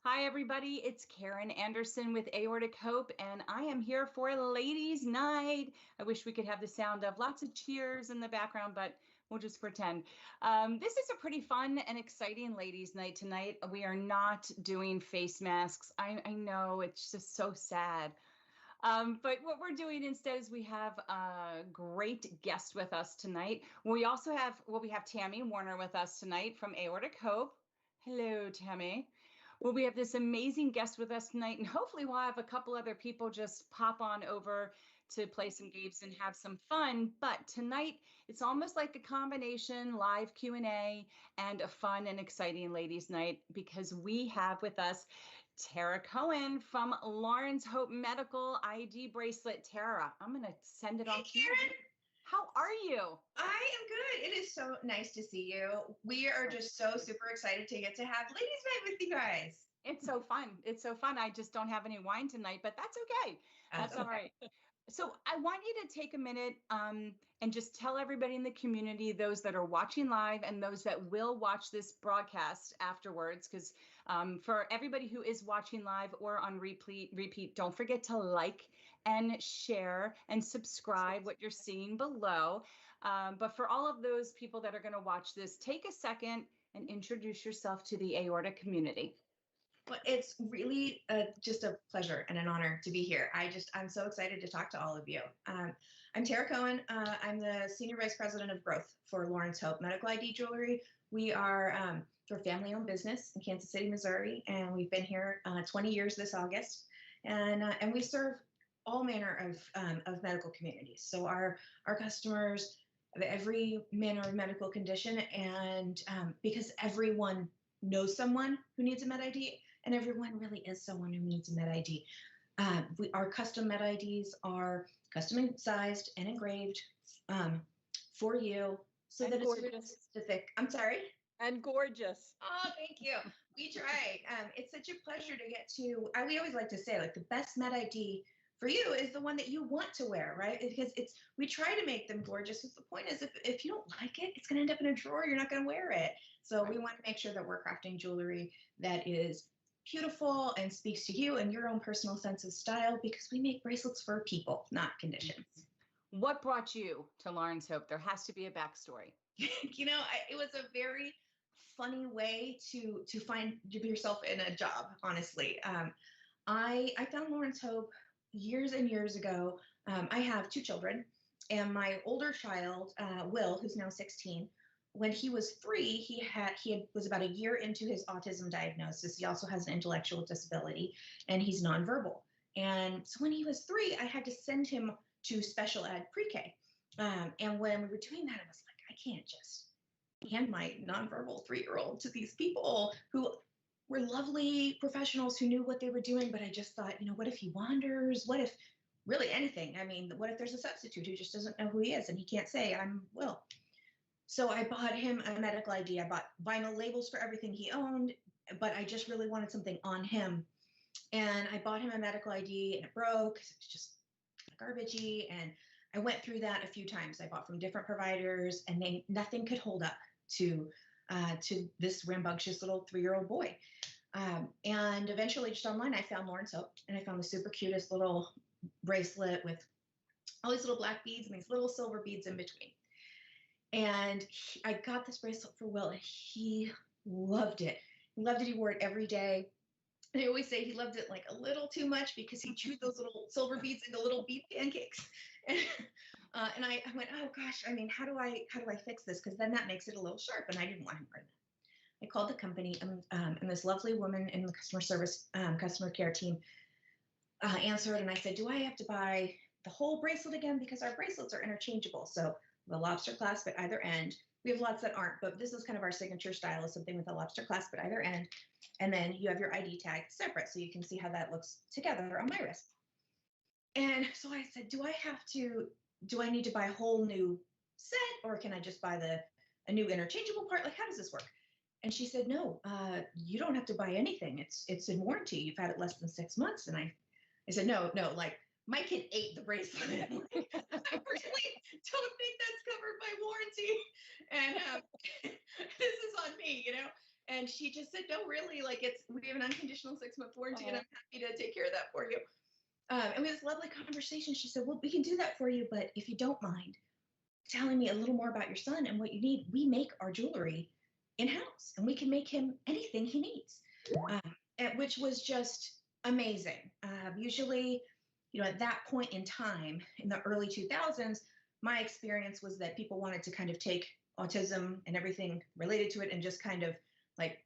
Hi, everybody. It's Karen Anderson with Aortic Hope, and I am here for Ladies Night. I wish we could have the sound of lots of cheers in the background, but we'll just pretend. This is a pretty fun and exciting Ladies Night tonight. We are not doing face masks. I know it's just so sad. But what we're doing instead is we have a great guest with us tonight. We also have, we have Tammy Warner with us tonight from Aortic Hope. Hello, Tammy. Well, we have this amazing guest with us tonight, and hopefully we'll have a couple other people just pop on over to play some games and have some fun. But tonight, it's almost like a combination live Q&A and a fun and exciting ladies' night because we have with us Tara Cohen from Lawrence Hope Medical ID Bracelet. Tara, I'm going to send it off to you. How are you? I am good. It is so nice to see you. We are just so super excited to get to have Ladies Night with you guys. It's so fun. It's so fun. I just don't have any wine tonight, but that's okay. That's all right. So I want you to take a minute and just tell everybody in the community, those that are watching live and those that will watch this broadcast afterwards, because for everybody who is watching live or on repeat, don't forget to like and share and subscribe what you're seeing below. But for all of those people that are going to watch this, take a second and introduce yourself to the aortic community. Well, it's really just a pleasure and an honor to be here. I'm so excited to talk to all of you. I'm Tara Cohen. I'm the Senior Vice President of Growth for Lawrence Hope Medical ID Jewelry. We are a family-owned business in Kansas City, Missouri, and we've been here 20 years this August. And we serve all manner of medical communities. So our customers have every manner of medical condition, and because everyone knows someone who needs a med ID, and everyone really is someone who needs a med ID. Our custom med IDs are custom sized and engraved for you, so that it's really specific. I'm sorry. And gorgeous. Oh, thank you. We try. It's such a pleasure to get to. We always like to say, like, the best med ID for you is the one that you want to wear, right? Because we try to make them gorgeous. The point is, if you don't like it, it's going to end up in a drawer. You're not going to wear it. So we want to make sure that we're crafting jewelry that is beautiful and speaks to you and your own personal sense of style, because we make bracelets for people, not conditions. What brought you to Lawrence Hope? There has to be a backstory. It was a very funny way to find yourself in a job, honestly. I found Lawrence Hope years and years ago. I have two children, and my older child, Will, who's now 16, when he was 3, he was about a year into his autism diagnosis. He also has an intellectual disability, and he's nonverbal. And so when he was 3, I had to send him to special ed pre-K. And when we were doing that, I was like, I can't just hand my nonverbal 3-year-old to these people who were lovely professionals who knew what they were doing. But I just thought, what if he wanders? What if really anything? I mean, what if there's a substitute who just doesn't know who he is and he can't say, I'm Will? So I bought him a medical ID. I bought vinyl labels for everything he owned, but I just really wanted something on him. And I bought him a medical ID, and it broke. It was just garbagey. And I went through that a few times. I bought from different providers, and nothing could hold up to this rambunctious little 3-year-old boy. And eventually, just online, I found Lawrence Hope, and I found the super cutest little bracelet with all these little black beads and these little silver beads in between. And I got this bracelet for Will, and he loved it. He loved it. He wore it every day. And I always say he loved it like a little too much, because he chewed those little silver beads into little bead pancakes. And I went, oh gosh, I mean, how do I fix this? Because then that makes it a little sharp, and I didn't want him wearing that. I called the company, and this lovely woman in the customer care team answered, and I said, do I have to buy the whole bracelet again? Because our bracelets are interchangeable. So the lobster clasp at either end. We have lots that aren't, but this is kind of our signature style, is something with a lobster clasp at either end. And then you have your ID tag separate, so you can see how that looks together on my wrist. And so I said, do I need to buy a whole new set, or can I just buy a new interchangeable part? Like, how does this work? And she said, no, you don't have to buy anything. It's in warranty. You've had it less than 6 months. And I said, no, like, my kid ate the bracelet. I really don't think that's covered by warranty. And this is on me, And she just said, no, really, like we have an unconditional 6-month warranty and I'm happy to take care of that for you. And we had this lovely conversation. She said, well, we can do that for you, but if you don't mind telling me a little more about your son and what you need, we make our jewelry in-house and we can make him anything he needs, which was just amazing. Usually, at that point in time, in the early 2000s, my experience was that people wanted to kind of take autism and everything related to it and just kind of like,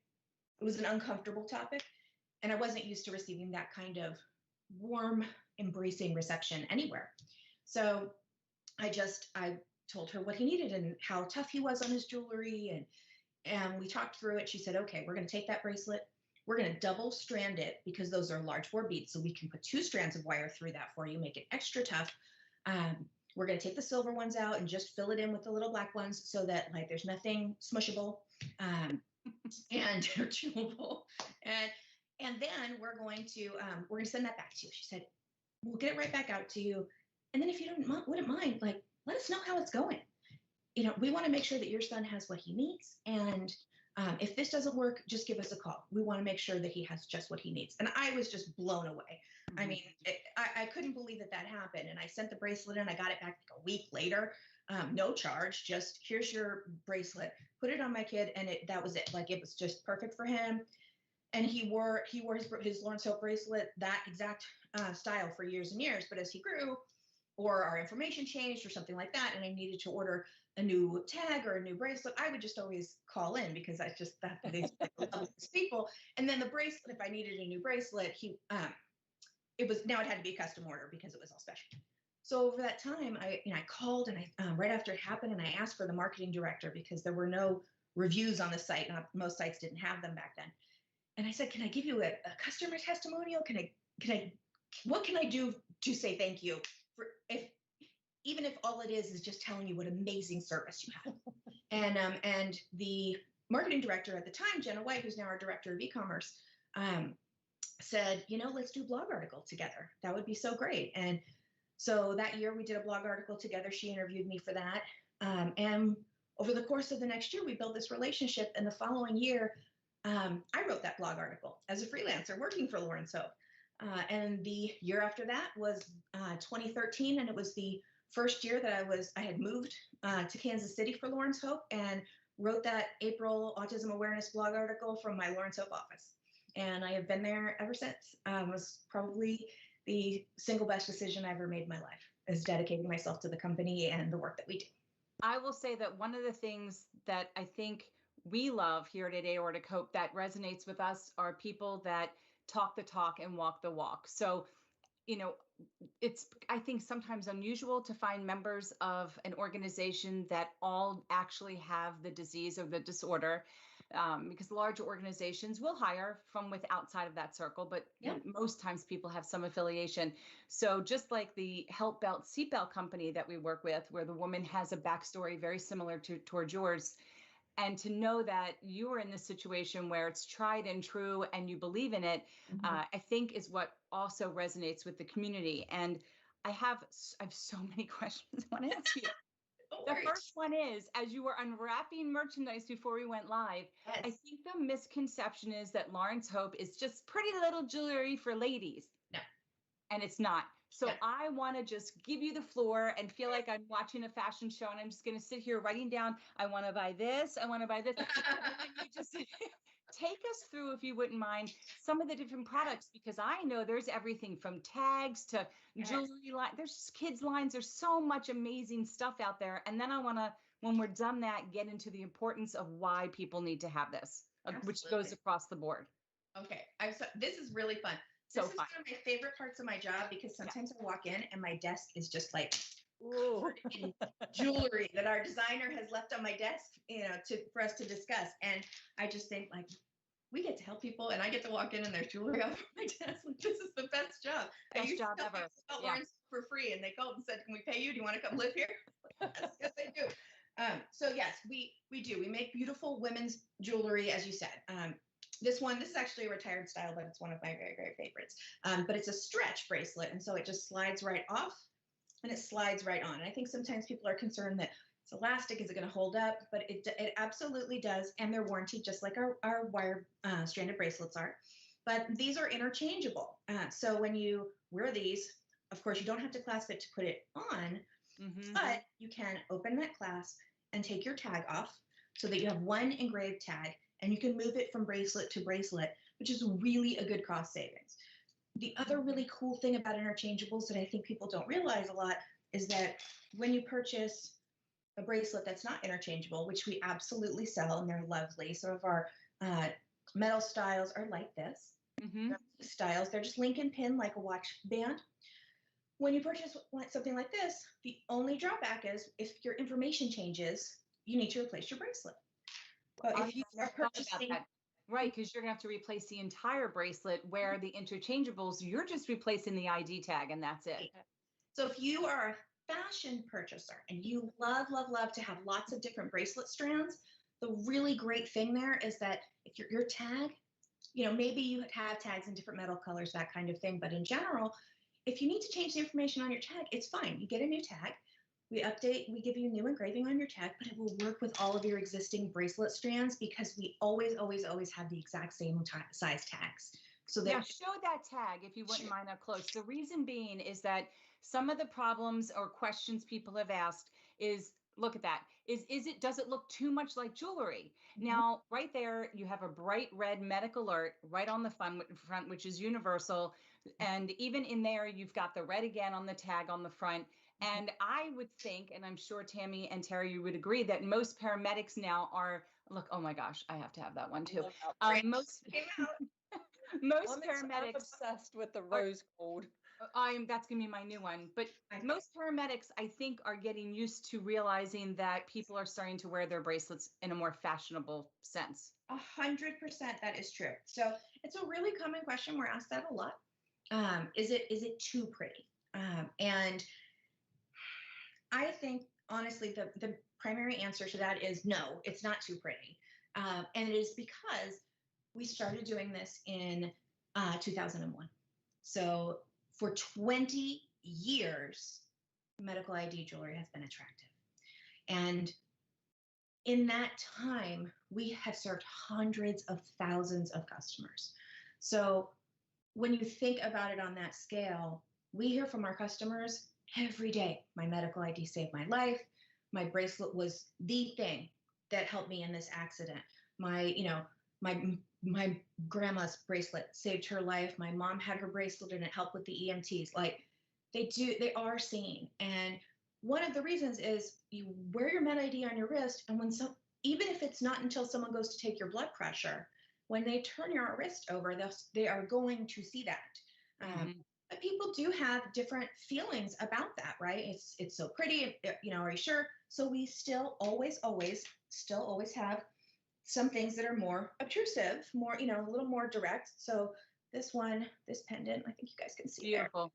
it was an uncomfortable topic. And I wasn't used to receiving that kind of warm, embracing reception anywhere. So I told her what he needed and how tough he was on his jewelry. And we talked through it. She said, okay, we're going to take that bracelet. We're going to double strand it because those are large bore beads. So we can put 2 strands of wire through that for you, make it extra tough. We're going to take the silver ones out and just fill it in with the little black ones so that like there's nothing smushable and they're chewable. And then we're going to send that back to you. She said, we'll get it right back out to you. And then if you wouldn't mind, like, let us know how it's going. We want to make sure that your son has what he needs. And if this doesn't work, just give us a call. We want to make sure that he has just what he needs. And I was just blown away. Mm-hmm. I mean, I couldn't believe that happened. And I sent the bracelet in. I got it back like a week later. No charge. Just here's your bracelet. Put it on my kid. And that was it. Like, it was just perfect for him. And he wore his Lawrence Hope bracelet, that exact style for years and years. But as he grew, or our information changed or something like that, and I needed to order a new tag or a new bracelet, I would just always call in because I just thought that these people. And then the bracelet, if I needed a new bracelet, it had to be a custom order because it was all special. So over that time, I called and I right after it happened, and I asked for the marketing director because there were no reviews on the site. Most sites didn't have them back then. And I said, can I give you a customer testimonial? What can I do to say thank you? Even if all it is just telling you what amazing service you have. And the marketing director at the time, Jenna White, who's now our director of e-commerce, said, let's do a blog article together. That would be so great. And so that year we did a blog article together. She interviewed me for that. And over the course of the next year, we built this relationship. And the following year, I wrote that blog article as a freelancer working for Lawrence Hope. And the year after that was 2013, and it was the first year that I had moved to Kansas City for Lawrence Hope and wrote that April Autism Awareness blog article from my Lawrence Hope office. And I have been there ever since. It was probably the single best decision I ever made in my life, is dedicating myself to the company and the work that we do. I will say that one of the things that I think we love here at Aortic Hope that resonates with us are people that talk the talk and walk the walk. So, it's, I think, sometimes unusual to find members of an organization that all actually have the disease or the disorder, because larger organizations will hire from outside of that circle, but most times people have some affiliation. So just like the help belt seatbelt company that we work with, where the woman has a backstory very similar toward yours, and to know that you are in this situation where it's tried and true and you believe in it, I think is what also resonates with the community. And I have so many questions I want to ask you. The first one is, as you were unwrapping merchandise before we went live, I think the misconception is that Lawrence Hope is just pretty little jewelry for ladies. No. And it's not. So I want to just give you the floor and feel like I'm watching a fashion show, and I'm just going to sit here writing down, I want to buy this, I want to buy this. And you just take us through, if you wouldn't mind, some of the different products, because I know there's everything from tags to jewelry line. There's kids lines. There's so much amazing stuff out there. And then I want to, when we're done that, get into the importance of why people need to have this, which goes across the board. Okay. This is really fun. This is one of my favorite parts of my job, because sometimes I walk in and my desk is just like in jewelry that our designer has left on my desk, for us to discuss. And I just think, like, we get to help people, and I get to walk in and there's jewelry off my desk. Like, this is the best job. Best job ever. Lawrence for free, and they called and said, "Can we pay you? Do you want to come live here?" Yes, they do. So yes, we do. We make beautiful women's jewelry, as you said. This is actually a retired style, but it's one of my very, very favorites. But it's a stretch bracelet. And so it just slides right off and it slides right on. And I think sometimes people are concerned that it's elastic. Is it going to hold up? But it absolutely does. And they're warranted just like our wire stranded bracelets are. But these are interchangeable. So when you wear these, of course, you don't have to clasp it to put it on, but you can open that clasp and take your tag off so that you have one engraved tag, and you can move it from bracelet to bracelet, which is really a good cost savings. The other really cool thing about interchangeables that I think people don't realize a lot is that when you purchase a bracelet that's not interchangeable, which we absolutely sell, and they're lovely. Some of our metal styles are like this. Styles, they're just link and pin like a watch band. When you purchase something like this, the only drawback is if your information changes, you need to replace your bracelet. But if you are purchasing, right, because you're gonna have to replace the entire bracelet, where the interchangeables, you're just replacing the ID tag and that's it. So if you are a fashion purchaser and you love to have lots of different bracelet strands, the really great thing there is that if your tag, maybe you have tags in different metal colors, that kind of thing. But in general, if you need to change the information on your tag, it's fine. You get a new tag. We give you a new engraving on your tag, but it will work with all of your existing bracelet strands because we always have the exact same size tags. So that show that tag if you wouldn't mind up close. The reason being is that some of the problems or questions people have asked is, look at that. Does it look too much like jewelry? Now, right there, you have a bright red medic alert right on the front, which is universal. And even in there, you've got the red again on the tag on the front. And I would think, and I'm sure Tammy and Tara, you would agree, that most paramedics now are, oh my gosh, I have to have that one too. Most paramedics, I'm obsessed with the rose gold. That's gonna be my new one. But most paramedics, I think, are getting used to realizing that people are starting to wear their bracelets in a more fashionable sense. 100%, that is true. So it's a really common question. We're asked that a lot. Is it too pretty? And I think honestly, the primary answer to that is no, it's not too pretty. And it is because we started doing this in 2001. So for 20 years, medical ID jewelry has been attractive. And in that time, we have served hundreds of thousands of customers. So when you think about it on that scale, we hear from our customers every day. My medical ID saved my life. My bracelet was the thing that helped me in this accident. My grandma's bracelet saved her life. My mom had her bracelet and it helped with the EMTs. Like they are seen. And one of the reasons is you wear your med ID on your wrist, and even if it's not until someone goes to take your blood pressure, when they turn your wrist over, they are going to see that. But people do have different feelings about that, right? It's so pretty, are you sure? So we still always have some things that are more obtrusive, more, a little more direct. So this pendant, I think you guys can see. Beautiful.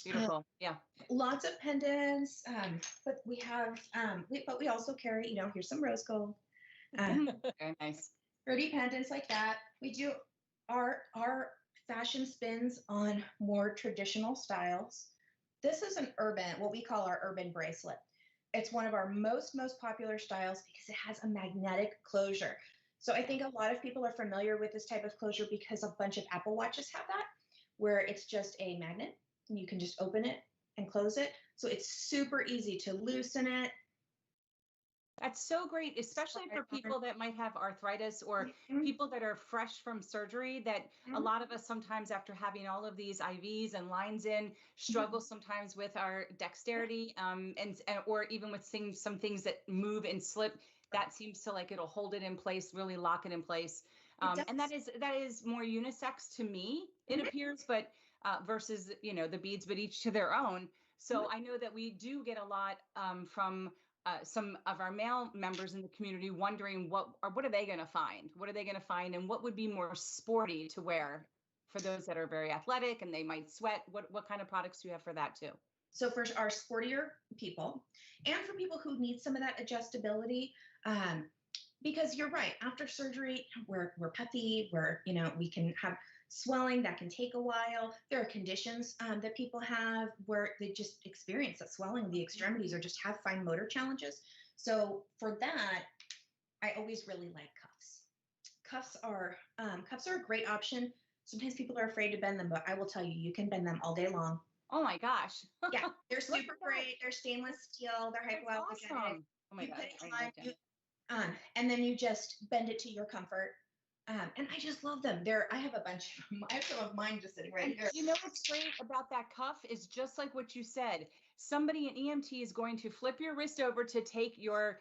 Beautiful. Yeah. Lots of pendants. But we have, but we also carry, here's some rose gold. Very nice. Pretty pendants like that. We do our fashion spins on more traditional styles. This is what we call our urban bracelet. It's one of our most popular styles because it has a magnetic closure. So I think a lot of people are familiar with this type of closure because a bunch of Apple Watches have that, where it's just a magnet and you can just open it and close it. So it's super easy to loosen it. That's so great, especially for people that might have arthritis or people that are fresh from surgery, that a lot of us sometimes, after having all of these IVs and lines in, struggle sometimes with our dexterity, or even with some things that move and slip. That seems to, like, it'll hold it in place, really lock it in place. And that is more unisex to me, it appears, but versus, the beads, but each to their own. So I know that we do get a lot from some of our male members in the community wondering what are they going to find? What are they going to find? And what would be more sporty to wear for those that are very athletic and they might sweat? What kind of products do you have for that too? So for our sportier people and for people who need some of that adjustability, because you're right, after surgery, we're puffy, we can have swelling that can take a while. There are conditions that people have where they just experience that swelling of the extremities or just have fine motor challenges. So for that, I always really like cuffs. Cuffs are a great option. Sometimes people are afraid to bend them, but I will tell you, you can bend them all day long. Oh my gosh. Yeah, they're super great. They're stainless steel. They're hypoallergenic. Awesome. Oh my You God. put it on, and then you just bend it to your comfort. And I just love them. I have a bunch of them. I have some of mine just sitting right here. You know what's great about that cuff is just like what you said. Somebody in EMT is going to flip your wrist over to take your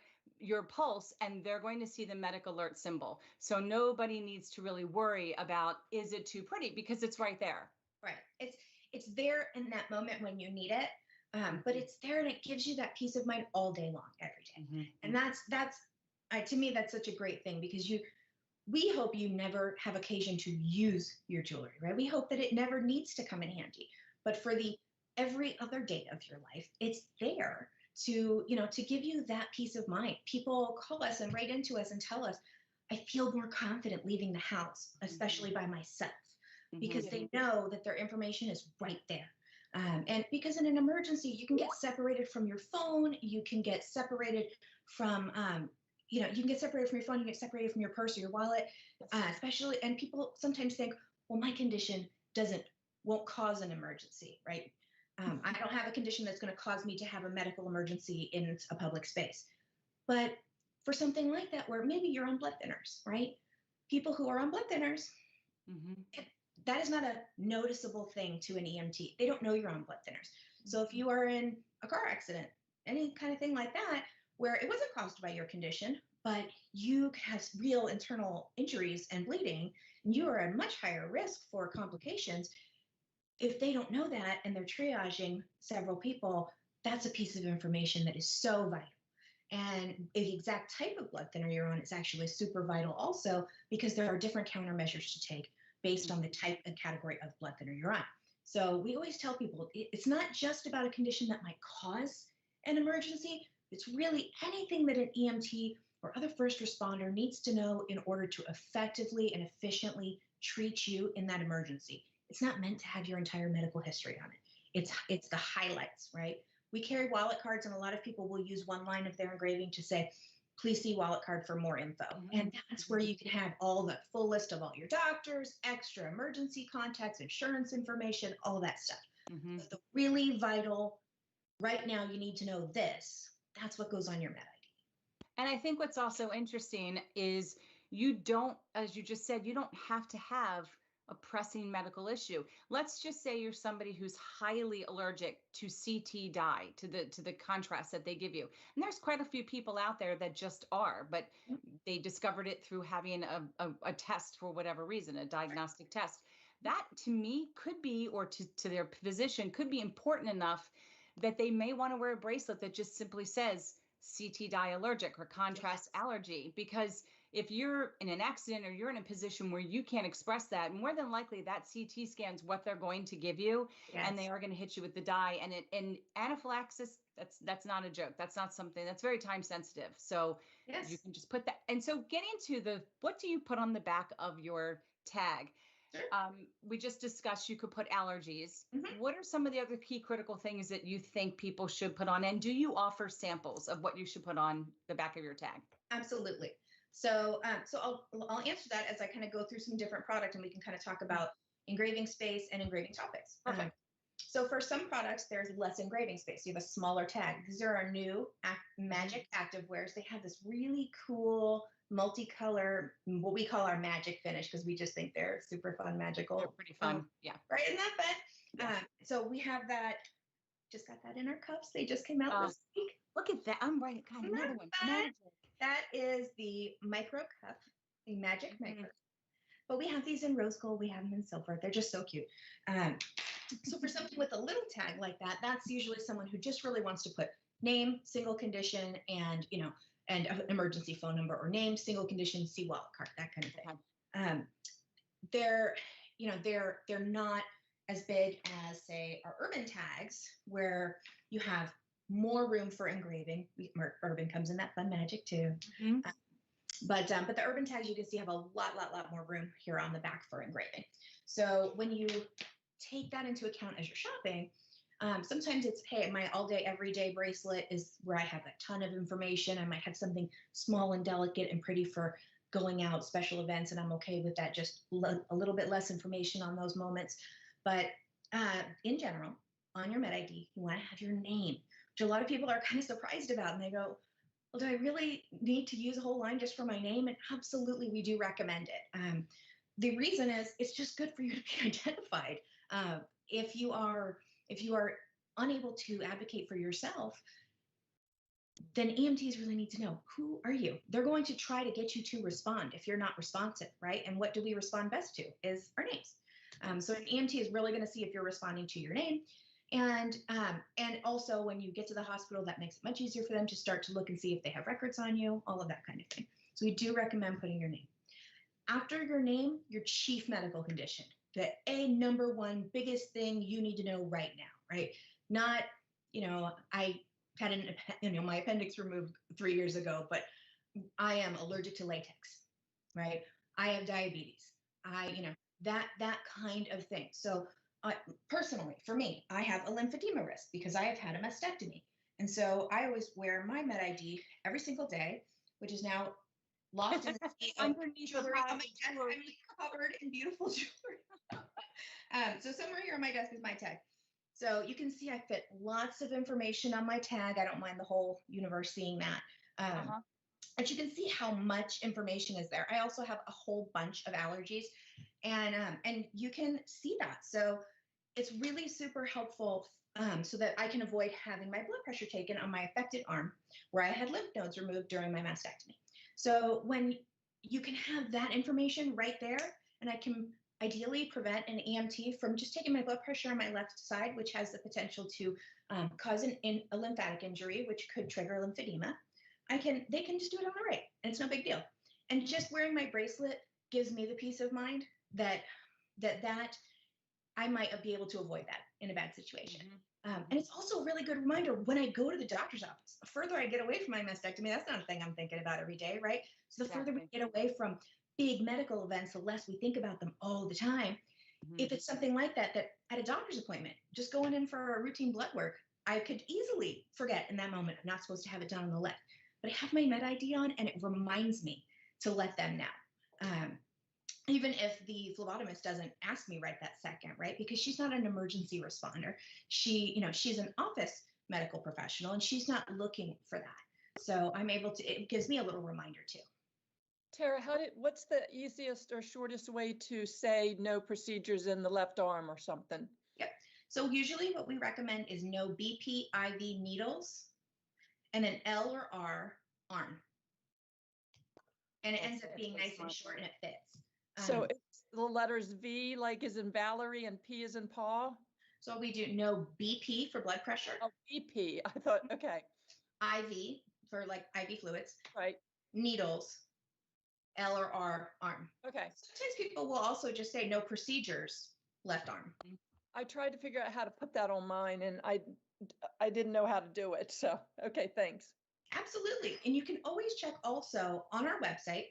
pulse, and they're going to see the medic alert symbol. So nobody needs to really worry about, is it too pretty? Because it's right there. Right. It's there in that moment when you need it. But it's there and it gives you that peace of mind all day long, every day. Mm-hmm. And that's to me, that's such a great thing, because we hope you never have occasion to use your jewelry, right? We hope that it never needs to come in handy. But for the every other day of your life, it's there to give you that peace of mind. People call us and write into us and tell us, I feel more confident leaving the house, especially by myself, because they know that their information is right there. And because in an emergency, you can get separated from your phone, you can get separated from, you can get separated from your phone, you get separated from your purse or your wallet, especially, and people sometimes think, well, my condition won't cause an emergency, right? I don't have a condition that's going to cause me to have a medical emergency in a public space. But for something like that, where maybe you're on blood thinners, right? People who are on blood thinners, that is not a noticeable thing to an EMT. They don't know you're on blood thinners. So if you are in a car accident, any kind of thing like that, where it wasn't caused by your condition, but you have real internal injuries and bleeding, and you are at much higher risk for complications. If they don't know that and they're triaging several people, that's a piece of information that is so vital. And the exact type of blood thinner you're on is actually super vital also, because there are different countermeasures to take based on the type and category of blood thinner you're on. So we always tell people it's not just about a condition that might cause an emergency. It's really anything that an EMT or other first responder needs to know in order to effectively and efficiently treat you in that emergency. It's not meant to have your entire medical history on it. It's the highlights, right? We carry wallet cards, and a lot of people will use one line of their engraving to say, please see wallet card for more info. And that's where you can have all the full list of all your doctors, extra emergency contacts, insurance information, all that stuff. But the really vital, right now you need to know this, that's what goes on your med ID. And I think what's also interesting is you don't, as you just said, you don't have to have a pressing medical issue. Let's just say you're somebody who's highly allergic to CT dye, to the contrast that they give you. And there's quite a few people out there that just are, but they discovered it through having a test for whatever reason, a diagnostic test. That to me could be, or to their physician could be important enough that they may want to wear a bracelet that just simply says CT dye allergic or contrast allergy, because if you're in an accident or you're in a position where you can't express that, more than likely that CT scan's what they're going to give you, and they are going to hit you with the dye. And anaphylaxis, that's not a joke. That's not something that's very time sensitive. So you can just put that. And so get into what do you put on the back of your tag? Sure. We just discussed you could put allergies. What are some of the other key critical things that you think people should put on? And do you offer samples of what you should put on the back of your tag? Absolutely. So I'll answer that as I kind of go through some different products, and we can kind of talk about engraving space and engraving topics. Perfect. So for some products, there's less engraving space. You have a smaller tag. These are our new Magic Active Wears. They have this really cool multicolor, what we call our magic finish, because we just think they're super fun, magical. They're pretty fun. Yeah. Right? Isn't that fun? So we have that. Just got that in our cups. They just came out this week. Look at that. I'm right. God, another one. Magic. That is the micro cup, the Magic micro. But we have these in rose gold. We have them in silver. They're just so cute. So for something with a little tag like that, that's usually someone who just really wants to put name, single condition, and and an emergency phone number, or name, single condition, see wallet card, that kind of thing. They're not as big as, say, our urban tags, where you have more room for engraving. Urban comes in that fun magic too. But the urban tags, you can see, have a lot more room here on the back for engraving. So when you take that into account as you're shopping, Sometimes it's, hey, my all day, every day bracelet is where I have a ton of information. I might have something small and delicate and pretty for going out, special events, and I'm okay with that. Just a little bit less information on those moments. But in general, on your med ID, you want to have your name, which a lot of people are kind of surprised about. And they go, well, do I really need to use a whole line just for my name? And absolutely, we do recommend it. The reason is it's just good for you to be identified. If you are unable to advocate for yourself, then EMTs really need to know, who are you? They're going to try to get you to respond if you're not responsive, right? And what do we respond best to is our names. So an EMT is really going to see if you're responding to your name. And also when you get to the hospital, that makes it much easier for them to start to look and see if they have records on you, all of that kind of thing. So we do recommend putting your name. After your name, your chief medical condition, the number one biggest thing you need to know right now, right? Not, I had my appendix removed 3 years ago, but I am allergic to latex, right? I have diabetes. That kind of thing. So personally, for me, I have a lymphedema risk because I have had a mastectomy. And so I always wear my med ID every single day, which is now lost in the sea of jewelry on my desk. I'm covered in beautiful jewelry. So somewhere here on my desk is my tag. So you can see I fit lots of information on my tag. I don't mind the whole universe seeing that. But you can see how much information is there. I also have a whole bunch of allergies, and you can see that. So it's really super helpful so that I can avoid having my blood pressure taken on my affected arm where I had lymph nodes removed during my mastectomy. So when you can have that information right there, and I can ideally prevent an EMT from just taking my blood pressure on my left side, which has the potential to cause a lymphatic injury, which could trigger lymphedema. They can just do it on the right, and it's no big deal. And just wearing my bracelet gives me the peace of mind that I might be able to avoid that in a bad situation. And it's also a really good reminder when I go to the doctor's office. The further I get away from my mastectomy, that's not a thing I'm thinking about every day, right? So the further we get away from big medical events, the less we think about them all the time. If it's something like that at a doctor's appointment, just going in for a routine blood work, I could easily forget in that moment, I'm not supposed to have it done on the left. But I have my med ID on, and it reminds me to let them know. Even if the phlebotomist doesn't ask me right that second, right? Because she's not an emergency responder. She's an office medical professional, and she's not looking for that. So I'm able to, it gives me a little reminder too. Tara, what's the easiest or shortest way to say no procedures in the left arm or something? Yep. So usually what we recommend is no BP, IV needles, and an L or R arm. And it ends up being nice and short, and it fits. So it's the letters V, like is in Valerie, and P is in Paul? So we do no BP for blood pressure. Oh, BP. I thought, okay. IV for like IV fluids. Right. Needles, L or R arm. Okay. Sometimes people will also just say no procedures, left arm. I tried to figure out how to put that on mine, and I didn't know how to do it. So, okay, thanks. Absolutely. And you can always check also on our website.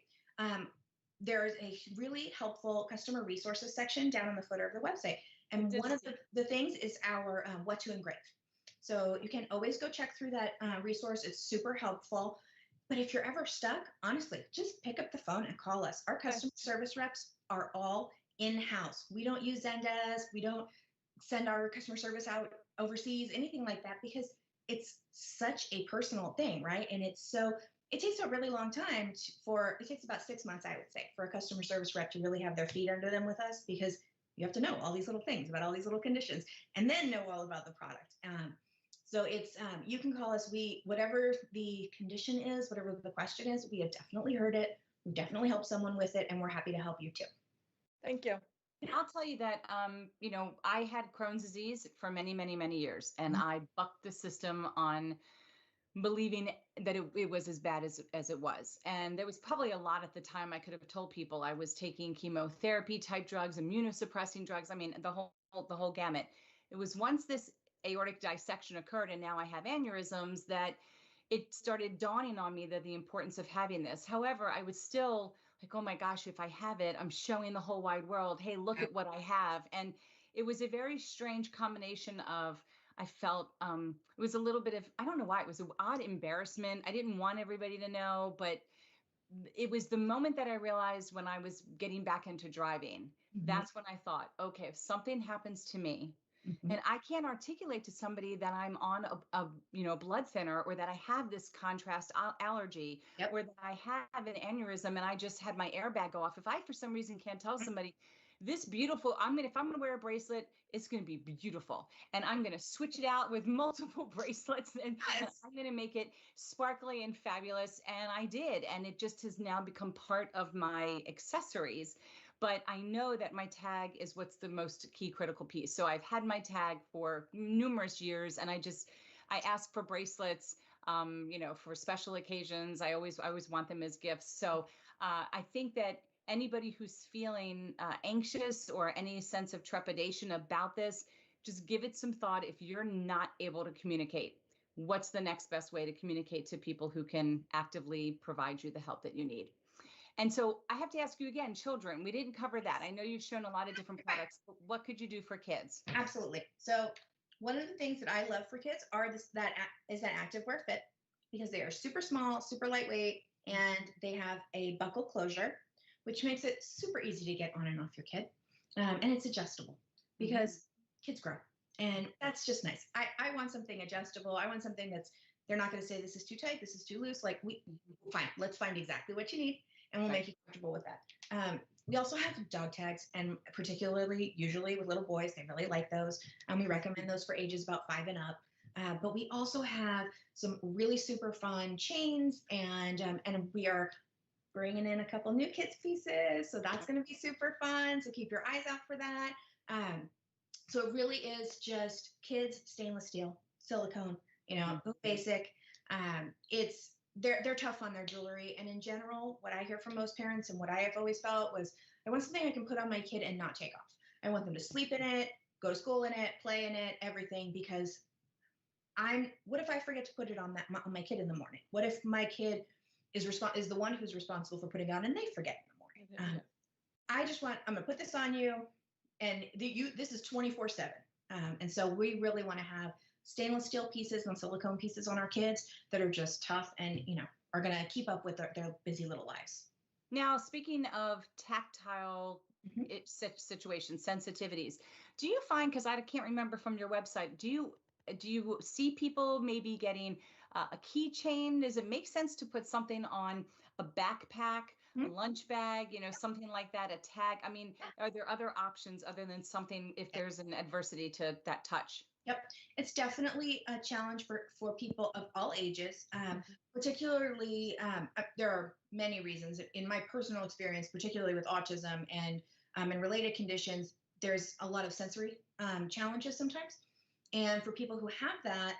There's a really helpful customer resources section down on the footer of the website. And one of the things is our what to engrave. So you can always go check through that resource. It's super helpful. But if you're ever stuck, honestly, just pick up the phone and call us. Our customer service reps are all in-house. We don't use Zendesk. We don't send our customer service out overseas, anything like that, because it's such a personal thing, right? And it takes a really long time it takes about 6 months, I would say, for a customer service rep to really have their feet under them with us, because you have to know all these little things about all these little conditions and then know all about the product. So it's, you can call us, whatever the condition is, whatever the question is, we have definitely heard it. We've definitely helped someone with it, and we're happy to help you too. Thank you. And I'll tell you that, I had Crohn's disease for many, many, many years, and I bucked the system on believing that it was as bad as it was. And there was probably a lot at the time I could have told people. I was taking chemotherapy type drugs, immunosuppressing drugs. I mean, the whole gamut. It was once this aortic dissection occurred and now I have aneurysms that it started dawning on me that the importance of having this. However, I was still like, oh my gosh, if I have it, I'm showing the whole wide world, hey, look at what I have. And it was a very strange combination of I felt it was a little bit of, I don't know why, it was an odd embarrassment. I didn't want everybody to know, but it was the moment that I realized when I was getting back into driving. That's when I thought, okay, if something happens to me and I can't articulate to somebody that I'm on a blood thinner, or that I have this contrast allergy, or that I have an aneurysm and I just had my airbag go off. If I, for some reason, can't tell somebody this beautiful, if I'm going to wear a bracelet, it's going to be beautiful. And I'm going to switch it out with multiple bracelets, and I'm going to make it sparkly and fabulous. And I did. And it just has now become part of my accessories. But I know that my tag is what's the most key critical piece. So I've had my tag for numerous years, and I ask for bracelets, for special occasions. I always want them as gifts. So I think that anybody who's feeling anxious or any sense of trepidation about this, just give it some thought. If you're not able to communicate, what's the next best way to communicate to people who can actively provide you the help that you need? And so I have to ask you again, children, we didn't cover that. I know you've shown a lot of different products, but what could you do for kids? Absolutely. So one of the things that I love for kids is that active wear fit, because they are super small, super lightweight, and they have a buckle closure, which makes it super easy to get on and off your kid. And it's adjustable because kids grow, and that's just nice. I want something adjustable. I want something they're not going to say this is too tight, this is too loose. Like, fine, let's find exactly what you need, and we'll make you comfortable with that. We also have dog tags, and particularly usually with little boys, they really like those. And we recommend those for ages about 5 and up. But we also have some really super fun chains, and we are bringing in a couple new kids pieces. So that's going to be super fun. So keep your eyes out for that. So it really is just kids, stainless steel, silicone, basic. They're tough on their jewelry. And in general, what I hear from most parents and what I have always felt was, I want something I can put on my kid and not take off. I want them to sleep in it, go to school in it, play in it, everything, because what if I forget to put it on my kid in the morning? What if my kid is the one who's responsible for putting it on and they forget in the morning? I'm going to put this on you, and this is 24/7. And so we really want to have stainless steel pieces and silicone pieces on our kids that are just tough and, are going to keep up with their busy little lives. Now, speaking of tactile situations, sensitivities, do you find, because I can't remember from your website, do you see people maybe getting a keychain? Does it make sense to put something on a backpack, a lunch bag, something like that, a tag? I mean, are there other options other than something if there's an adversity to that touch? Yep. It's definitely a challenge for people of all ages, particularly there are many reasons. In my personal experience, particularly with autism and related conditions, there's a lot of sensory challenges sometimes. And for people who have that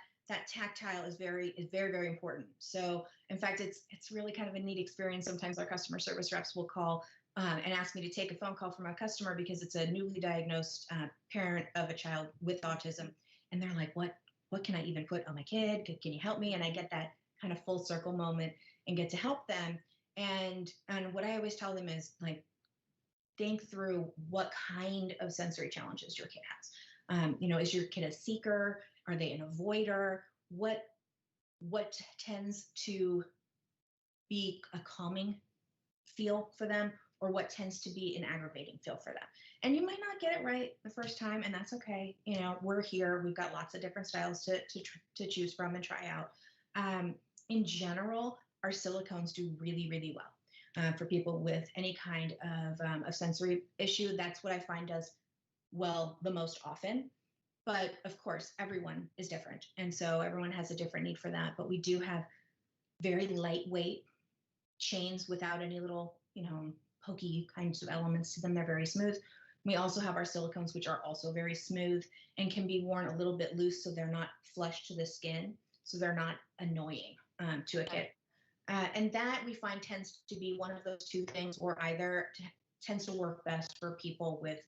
tactile is very, very important. So in fact, it's really kind of a neat experience. Sometimes our customer service reps will call and ask me to take a phone call from a customer because it's a newly diagnosed parent of a child with autism. And they're like, what can I even put on my kid? Can you help me? And I get that kind of full circle moment and get to help them. And what I always tell them is, like, think through what kind of sensory challenges your kid has. Is your kid a seeker? Are they an avoider? What tends to be a calming feel for them, or what tends to be an aggravating feel for them? And you might not get it right the first time, and that's okay. We're here. We've got lots of different styles to choose from and try out. In general, our silicones do really, really well for people with any kind of sensory issue. That's what I find does well the most often. But of course, everyone is different. And so everyone has a different need for that. But we do have very lightweight chains without any little, pokey kinds of elements to them. They're very smooth. We also have our silicones, which are also very smooth and can be worn a little bit loose, so they're not flush to the skin, so they're not annoying to a kid. And that we find tends to be one of those two things, or either tends to work best for people with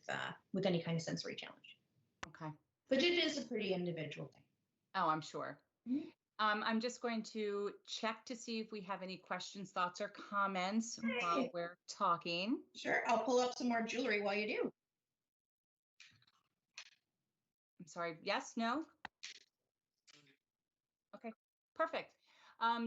any kind of sensory challenge. Okay. But it is a pretty individual thing. Oh, I'm sure. I'm just going to check to see if we have any questions, thoughts, or comments while we're talking. Sure. I'll pull up some more jewelry while you do. I'm sorry. Yes? No? Perfect.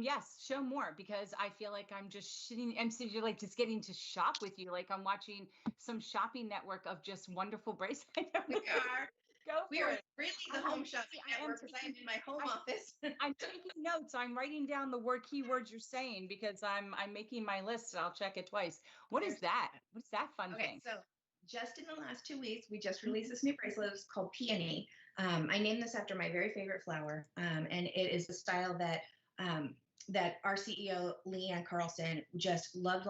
Yes, show more because I feel like I'm just shitting. I'm sitting like just getting to shop with you. Like I'm watching some shopping network of just wonderful bracelets. We are. Go We for are it. really the home shopping network because I'm in my home office. I'm taking notes. I'm writing down the keywords you're saying because I'm making my list. I'll check it twice. What is that? What's that fun thing? So just in the last 2 weeks, we just released this new bracelet. It's called Peony. I named this after my very favorite flower, and it is a style that that our CEO Leanne Carlson just loved,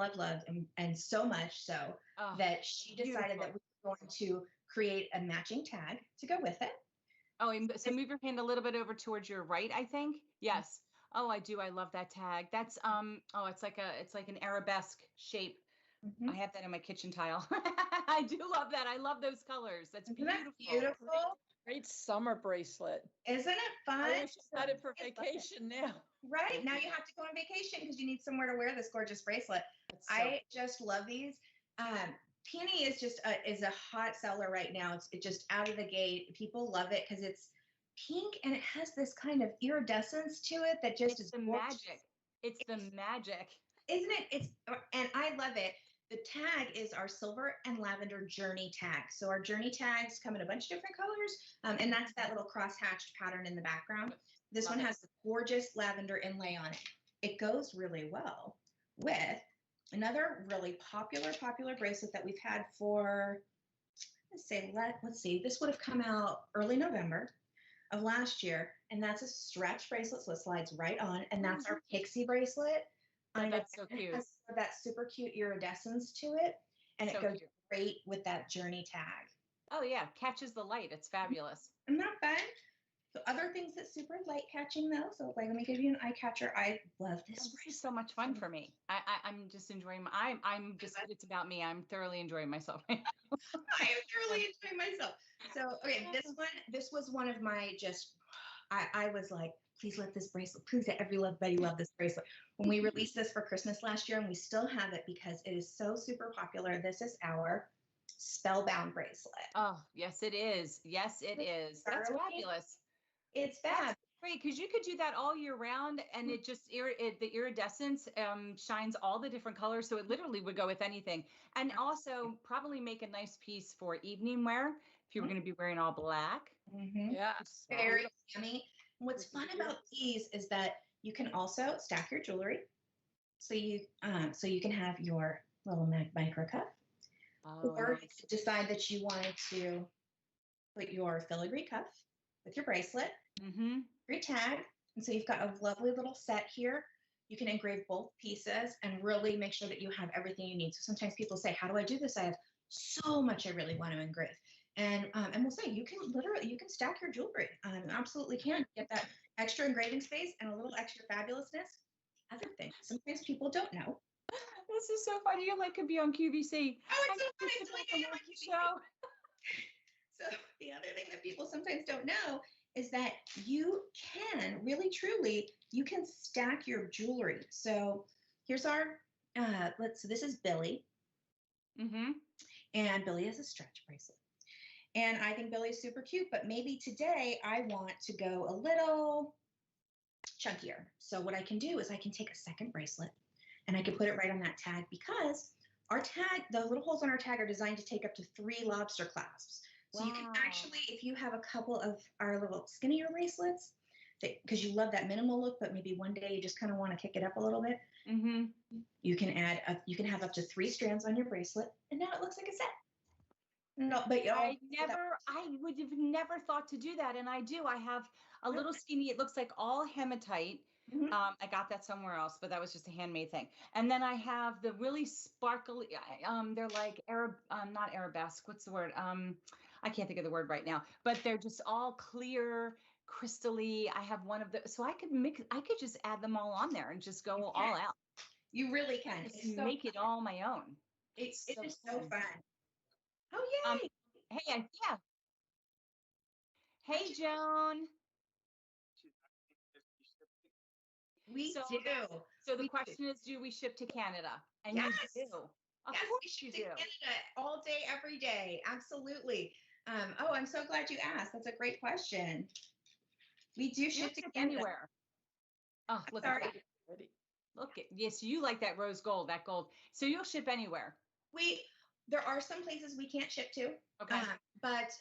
and so much so that she decided that we were going to create a matching tag to go with it. Oh, so move your hand a little bit over towards your right, I think. Yes. Oh, I do. I love that tag. That's oh, it's like an arabesque shape. I have that in my kitchen tile. I do love that. I love those colors. That's beautiful. Beautiful. Great summer bracelet. Isn't it fun? I wish I had it for vacation now. Right. Now you have to go on vacation because you need somewhere to wear this gorgeous bracelet. I just love these. Peony is just is a hot seller right now. It's just out of the gate. People love it because it's pink and it has this kind of iridescence to it that just is the magic. It's the magic. Isn't it? And I love it. The tag is our silver and lavender journey tag. So our journey tags come in a bunch of different colors. And that's that little cross-hatched pattern in the background. This one has a gorgeous lavender inlay on it. It goes really well with another really popular bracelet that we've had for, let's see, this would have come out early November of last year. And that's a stretch bracelet. So it slides right on. And that's our Pixie bracelet. That's so cute. It has that super cute iridescence to it, and it goes great with that journey tag. Oh yeah, catches the light. It's fabulous. Isn't that fun? So other things that's super light catching though. So like, let me give you an eye catcher. I love this. This is so much fun for me. I'm just enjoying. I'm just. It's about me. I'm thoroughly enjoying myself. I am thoroughly enjoying myself. So okay, this was one of my just. I was like, please let this bracelet, please let everybody love this bracelet. When we released this for Christmas last year, and we still have it because it is so super popular. This is our Spellbound Bracelet. Oh, yes, it is. Yes, it is. That's fabulous. It's fab. Great, because you could do that all year round, and it just the iridescence shines all the different colors, so it literally would go with anything. And also probably make a nice piece for evening wear if you were going to be wearing all black. Yes, very yummy. What's fun about these is that you can also stack your jewelry, so you can have your little micro cuff, or you could decide that you wanted to put your filigree cuff with your bracelet, your tag, and so you've got a lovely little set here. You can engrave both pieces and really make sure that you have everything you need. So sometimes people say, "How do I do this? I have so much I really want to engrave." And we'll say you can stack your jewelry. Absolutely can get that extra engraving space and a little extra fabulousness. Other things sometimes people don't know. This is so funny. You could be on QVC. Oh, it's so funny. It's like on QVC. So the other thing that people sometimes don't know is that you can really truly you can stack your jewelry. So here's our so this is Billy. And Billy has a stretch bracelet. And I think Billy's super cute, but maybe today I want to go a little chunkier. So what I can do is I can take a second bracelet and I can put it right on that tag, because our tag, the little holes on our tag are designed to take up to 3 lobster clasps. So you can actually, if you have a couple of our little skinnier bracelets, because you love that minimal look, but maybe one day you just kind of want to kick it up a little bit, you can have up to 3 strands on your bracelet, and now it looks like a set. No, but I would have never thought to do that. And I do. I have a little skinny, it looks like all hematite. I got that somewhere else, but that was just a handmade thing. And then I have the really sparkly, they're like not arabesque. What's the word? I can't think of the word right now, but they're just all clear, crystally. I have one of the, so I could just add them all on there and just go all out. You really can. Just make it all my own. It is so fun. Oh, yay. Hey, yeah. Hey, Joan. We do. So the question is, do we ship to Canada? And yes. You do. Of course we ship you to do. Canada all day, every day. Absolutely. I'm so glad you asked. That's a great question. We do ship to Canada. Anywhere. Oh, look Sorry. at that. Look at, yes, you like that rose gold, that gold. So you'll ship anywhere. There are some places we can't ship to. Okay. But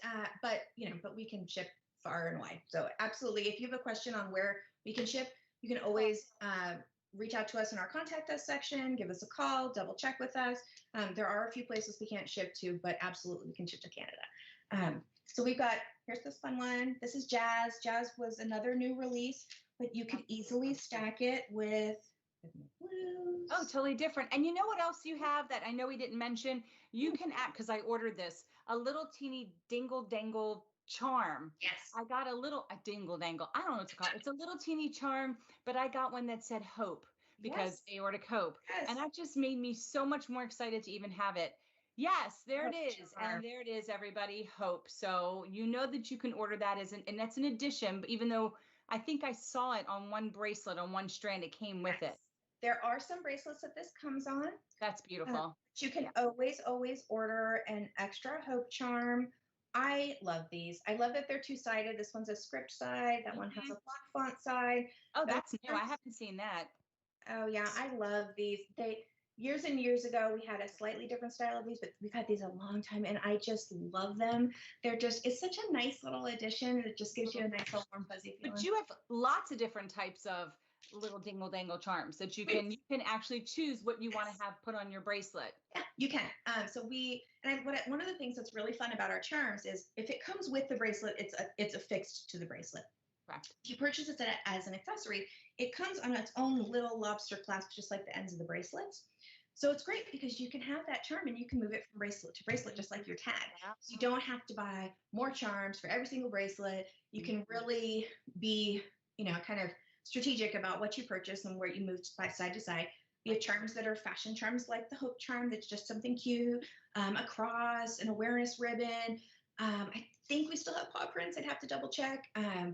we can ship far and wide. So absolutely, if you have a question on where we can ship, you can always reach out to us in our contact us section, give us a call, double check with us. There are a few places we can't ship to, but absolutely we can ship to Canada. So here's this fun one. This is Jazz. Jazz was another new release, but you could easily stack it with blues. Oh, totally different. And you know what else you have that I know we didn't mention? You can add, because I ordered this, a little teeny dingle dangle charm. Yes. I got a dingle dangle. I don't know what to call it. It's a little teeny charm, but I got one that said hope because aortic hope. Yes. And that just made me so much more excited to even have it. Yes, there it is. And there it is, everybody, hope. So you know that you can order that and that's an addition, but even though I think I saw it on one bracelet, on one strand, it came with it. There are some bracelets that this comes on. That's beautiful. You can always order an extra hope charm. I love these. I love that they're two-sided. This one's a script side. That one has a block font side. Oh, that's new. I haven't seen that. Oh yeah, I love these. Years and years ago, we had a slightly different style of these, but we've had these a long time, and I just love them. It's such a nice little addition. It just gives you a nice little warm, fuzzy feeling. But you have lots of different types of little dingle dangle charms that you can actually choose what you want to have put on your bracelet. Yeah, you can. One of the things that's really fun about our charms is if it comes with the bracelet, it's affixed to the bracelet. Correct. If you purchase it as an accessory, it comes on its own little lobster clasp, just like the ends of the bracelets. So it's great because you can have that charm and you can move it from bracelet to bracelet, just like your tag. So you don't have to buy more charms for every single bracelet. You can really be, kind of strategic about what you purchase and where you move by side to side. We have charms that are fashion charms, like the hope charm. That's just something cute. A cross, an awareness ribbon. I think we still have paw prints. I'd have to double check.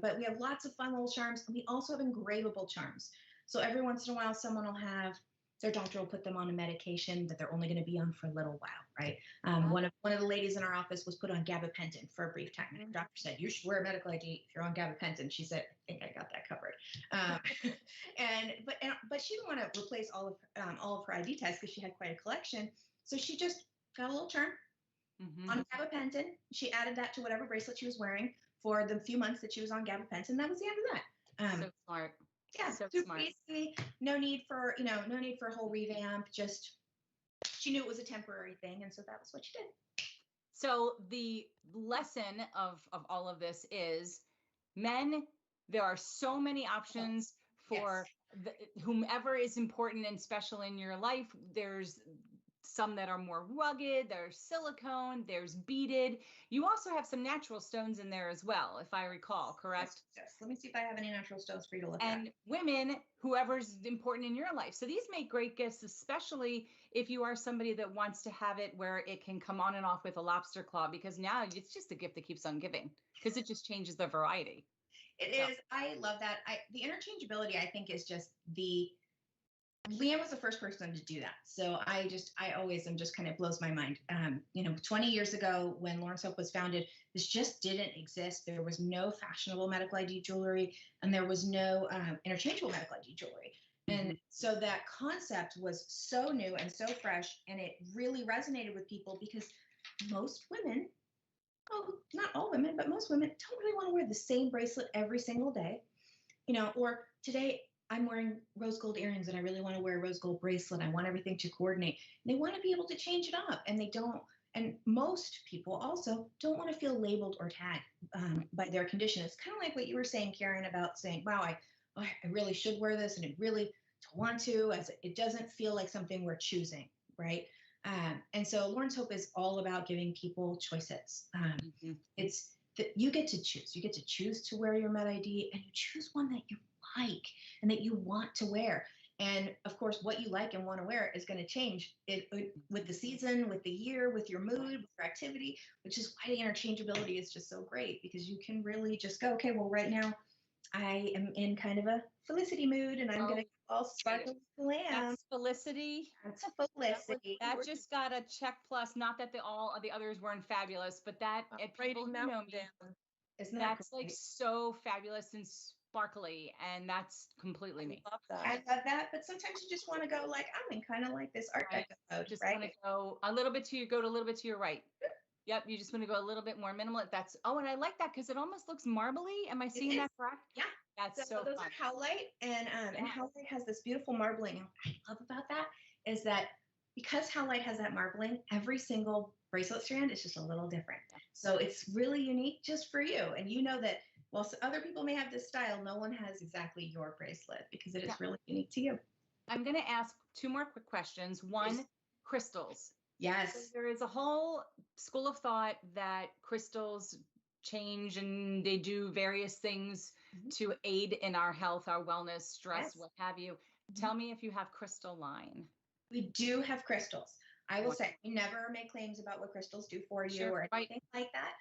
But we have lots of fun little charms. And we also have engravable charms. So every once in a while, someone will have their doctor will put them on a medication that they're only going to be on for a little while, right? One of the ladies in our office was put on gabapentin for a brief time. And her doctor said, "You should wear a medical ID if you're on gabapentin." She said, "I think I got that covered." But she didn't want to replace all of her ID tags because she had quite a collection. So she just got a little charm on gabapentin. She added that to whatever bracelet she was wearing for the few months that she was on gabapentin. That was the end of that. So smart. Yeah, so super smart. easy. No need for a whole revamp. Just she knew it was a temporary thing, and so that was what she did. So the lesson of all of this is, men, there are so many options for whomever is important and special in your life. There's some that are more rugged, there's silicone, there's beaded. You also have some natural stones in there as well, if I recall, correct? Yes. Let me see if I have any natural stones for you to look at. And women, whoever's important in your life. So these make great gifts, especially if you are somebody that wants to have it where it can come on and off with a lobster claw, because now it's just a gift that keeps on giving because it just changes the variety. It is. I love that. The interchangeability, I think, is just Leanne was the first person to do that. So I always am just kind of blows my mind. 20 years ago when Lawrence Hope was founded, this just didn't exist. There was no fashionable medical ID jewelry and there was no interchangeable medical ID jewelry. And so that concept was so new and so fresh, and it really resonated with people because most women, not all women, but most women don't really want to wear the same bracelet every single day. Or today, I'm wearing rose gold earrings and I really want to wear a rose gold bracelet. I want everything to coordinate. They want to be able to change it up, and they don't. And most people also don't want to feel labeled or tagged by their condition. It's kind of like what you were saying, Karen, about saying, wow, I really should wear this and I really don't want to, as it doesn't feel like something we're choosing, right? And so Lawrence Hope is all about giving people choices. It's that you get to choose. You get to choose to wear your Med ID, and you choose one that you like and that you want to wear. And of course, what you like and want to wear is going to change with the season, with the year, with your mood, with your activity, which is why the interchangeability is just so great, because you can really just go, okay, well, right now I am in kind of a Felicity mood and I'm going to all sparkle glam. That's Felicity. That's Felicity. That just got a check plus. Not that the others weren't fabulous, but that people who know me, Isn't that's that like so fabulous and sparkly, and that's completely me. I love that. I love that, but sometimes you just want to go like, I'm in kind of like this Art Right. Deco mode, Just right? want to go a little bit to a little bit to your right. Yep, you just want to go a little bit more minimal. That's and I like that because it almost looks marbly. Am I seeing that correct? Yeah. That's So so those fun. are howlite, and howlite has this beautiful marbling. And what I love about that is that because howlite has that marbling, every single bracelet strand is just a little different. So it's really unique just for you. And you know that while other people may have this style, no one has exactly your bracelet because it is really unique to you. I'm going to ask two more quick questions. One, crystals. Yes. So there is a whole school of thought that crystals change and they do various things to aid in our health, our wellness, stress, what have you. Tell me if you have crystal line. We do have crystals. I will say we never make claims about what crystals do for you or anything like that.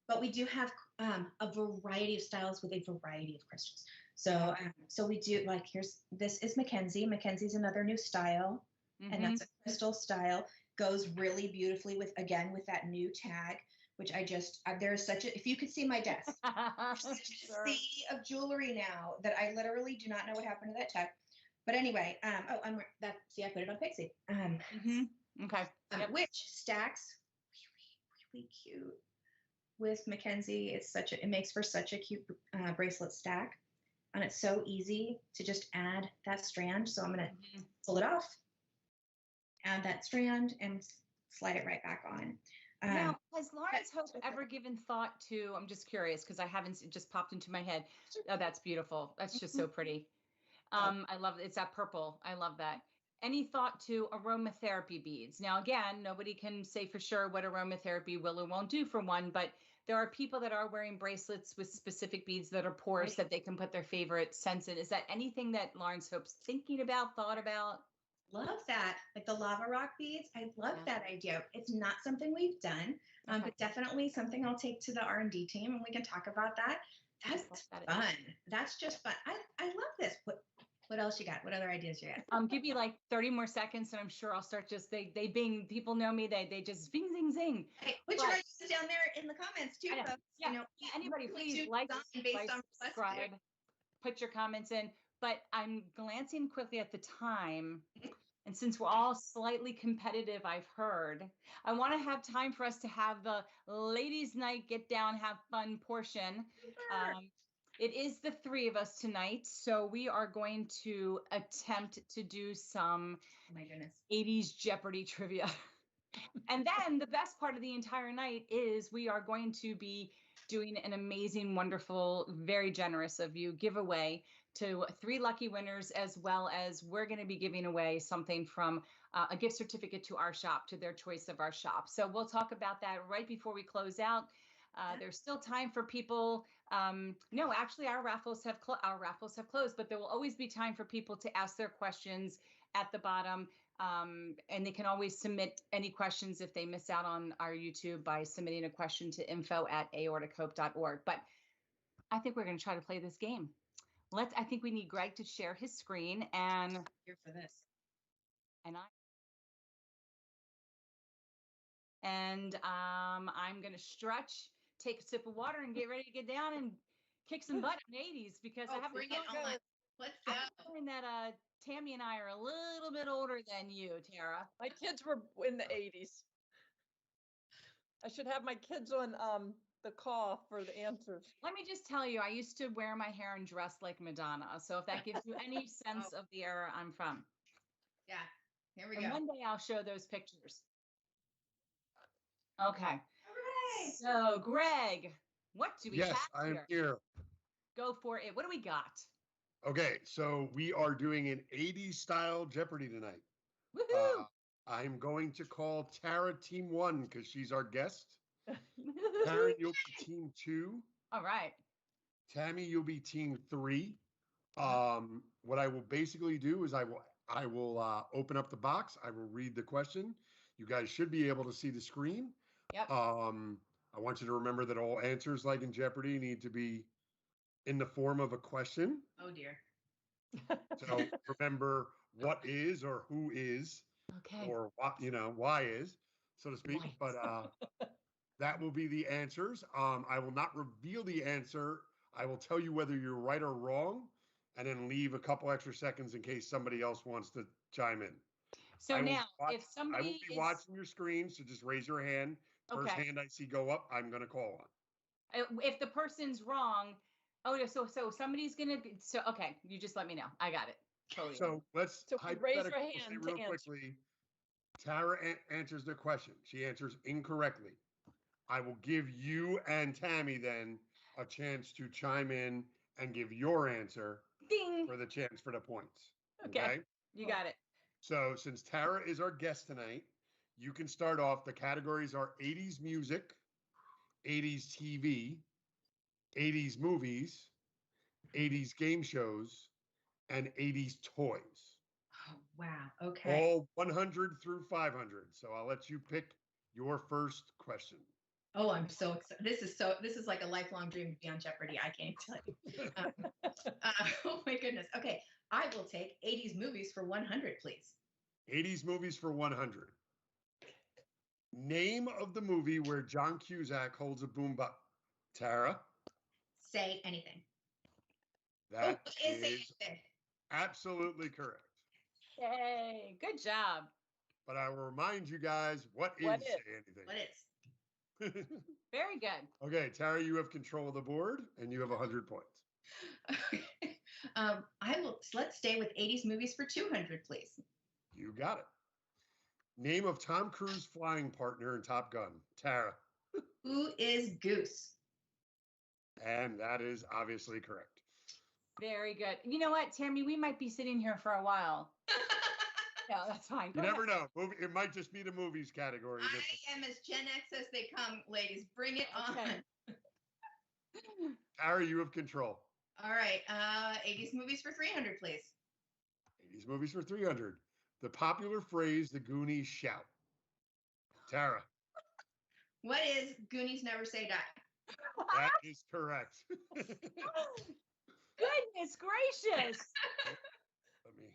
But we do have a variety of styles with a variety of crystals. So so we do like this is Mackenzie. Mackenzie's another new style, and that's a crystal style. Goes really beautifully with that new tag, which there's such a, if you could see my desk, such a sea of jewelry now that I literally do not know what happened to that tag. But anyway, I put it on Pixie. Okay. Which stacks really cute with Mackenzie. It makes for such a cute bracelet stack, and it's so easy to just add that strand. So I'm gonna pull it off, add that strand, and slide it right back on. Now, has Lawrence Hope ever given thought to, I'm just curious because I haven't, it just popped into my head. Oh, that's beautiful. That's just so pretty. I love it. It's that purple. I love that. Any thought to aromatherapy beads? Now, again, nobody can say for sure what aromatherapy will or won't do for one, but there are people that are wearing bracelets with specific beads that are porous that they can put their favorite scents in. Is that anything that Lawrence Hope's thinking about, thought about? Love that. Like the lava rock beads. I love that idea. It's not something we've done, but definitely something I'll take to the R&D team and we can talk about that. That's fun. That's just fun. I love this. What else you got? What other ideas you got? Give me like 30 more seconds and I'm sure I'll start just, they bing, people know me, they just bing, zing, zing. Hey, put your ideas down there in the comments too, folks. Yeah. You know, anybody please like, subscribe, put your comments in. But I'm glancing quickly at the time. And since we're all slightly competitive, I've heard, I want to have time for us to have the ladies' night, get down, have fun portion. It is the three of us tonight, so we are going to attempt to do some 80s Jeopardy trivia. And then the best part of the entire night is we are going to be doing an amazing, wonderful, very generous of you giveaway to 3 lucky winners, as well as we're going to be giving away something from a gift certificate to our shop, to their choice of our shop. So we'll talk about that right before we close out. There's still time for people. No, actually, our raffles have closed, but there will always be time for people to ask their questions at the bottom. And they can always submit any questions if they miss out on our YouTube by submitting a question to info@aortichope.org. But I think we're going to try to play this game. I think we need Greg to share his screen and here for this. I'm going to stretch, take a sip of water, and get ready to get down and kick some butt in the 80s because I have a feeling that Tammy and I are a little bit older than you, Tara. My kids were in the 80s. I should have my kids on the call for the answers. Let me just tell you, I used to wear my hair and dress like Madonna. So if that gives you any sense of the era I'm from. Yeah, here we go. And one day I'll show those pictures. Okay. Hooray! So, Greg, what do we have here? Yes, I'm here. Go for it. What do we got? Okay, so we are doing an 80s style Jeopardy tonight. Woohoo! I'm going to call Tara Team 1 because she's our guest. Karen, you'll be Team 2. All right. Tammy, you'll be Team 3. What I will basically do is I will open up the box. I will read the question. You guys should be able to see the screen. Yep. I want you to remember that all answers, like in Jeopardy, need to be in the form of a question. Oh dear. So remember what is or who is, or what, why is, so to speak. But that will be the answers. I will not reveal the answer I will tell you whether you're right or wrong, and then leave a couple extra seconds in case somebody else wants to chime in. So now, if I will somebody be is watching your screen, so just raise your hand. First okay, hand I see go up, I'm going to call on. if the person's wrong, so somebody's gonna. So okay, you just let me know. I got it. Totally. So let's So raise your hypothetically say hand to real answer. quickly. Tara answers the question. She answers incorrectly. I will give you and Tammy then a chance to chime in and give your answer Ding. for the chance for the points. Okay, you got it. So since Tara is our guest tonight, you can start off. The categories are 80s music, 80s TV, 80s movies, 80s game shows, and 80s toys. Oh, wow. Okay. All 100 through 500. So I'll let you pick your first question. Oh, I'm so excited. This is like a lifelong dream to be on Jeopardy. I can't tell you. Oh my goodness. Okay. I will take 80s movies for 100, please. 80s movies for 100. Name of the movie where John Cusack holds a boombox. Tara? Say anything. That Say is anything. absolutely correct. Yay, good job. But I will remind you guys, what is What say is? anything? What is? Very good. Okay, Tara, you have control of the board and you have 100 points. Okay. Let's stay with 80s movies for 200, please. You got it. Name of Tom Cruise flying partner in Top Gun. Tara. Who is Goose? And that is obviously correct. Very good. You know what, Tammy, we might be sitting here for a while. Yeah, that's fine. You Go never ahead. know. It might just be the movies category. I am as Gen X as they come, ladies. Bring it on. Okay. Tara, you have control. All right. 80s movies for 300, please. 80s movies for 300. The popular phrase, the Goonies shout. Tara. What is Goonies Never Say Die? That is correct. Goodness gracious. Let me.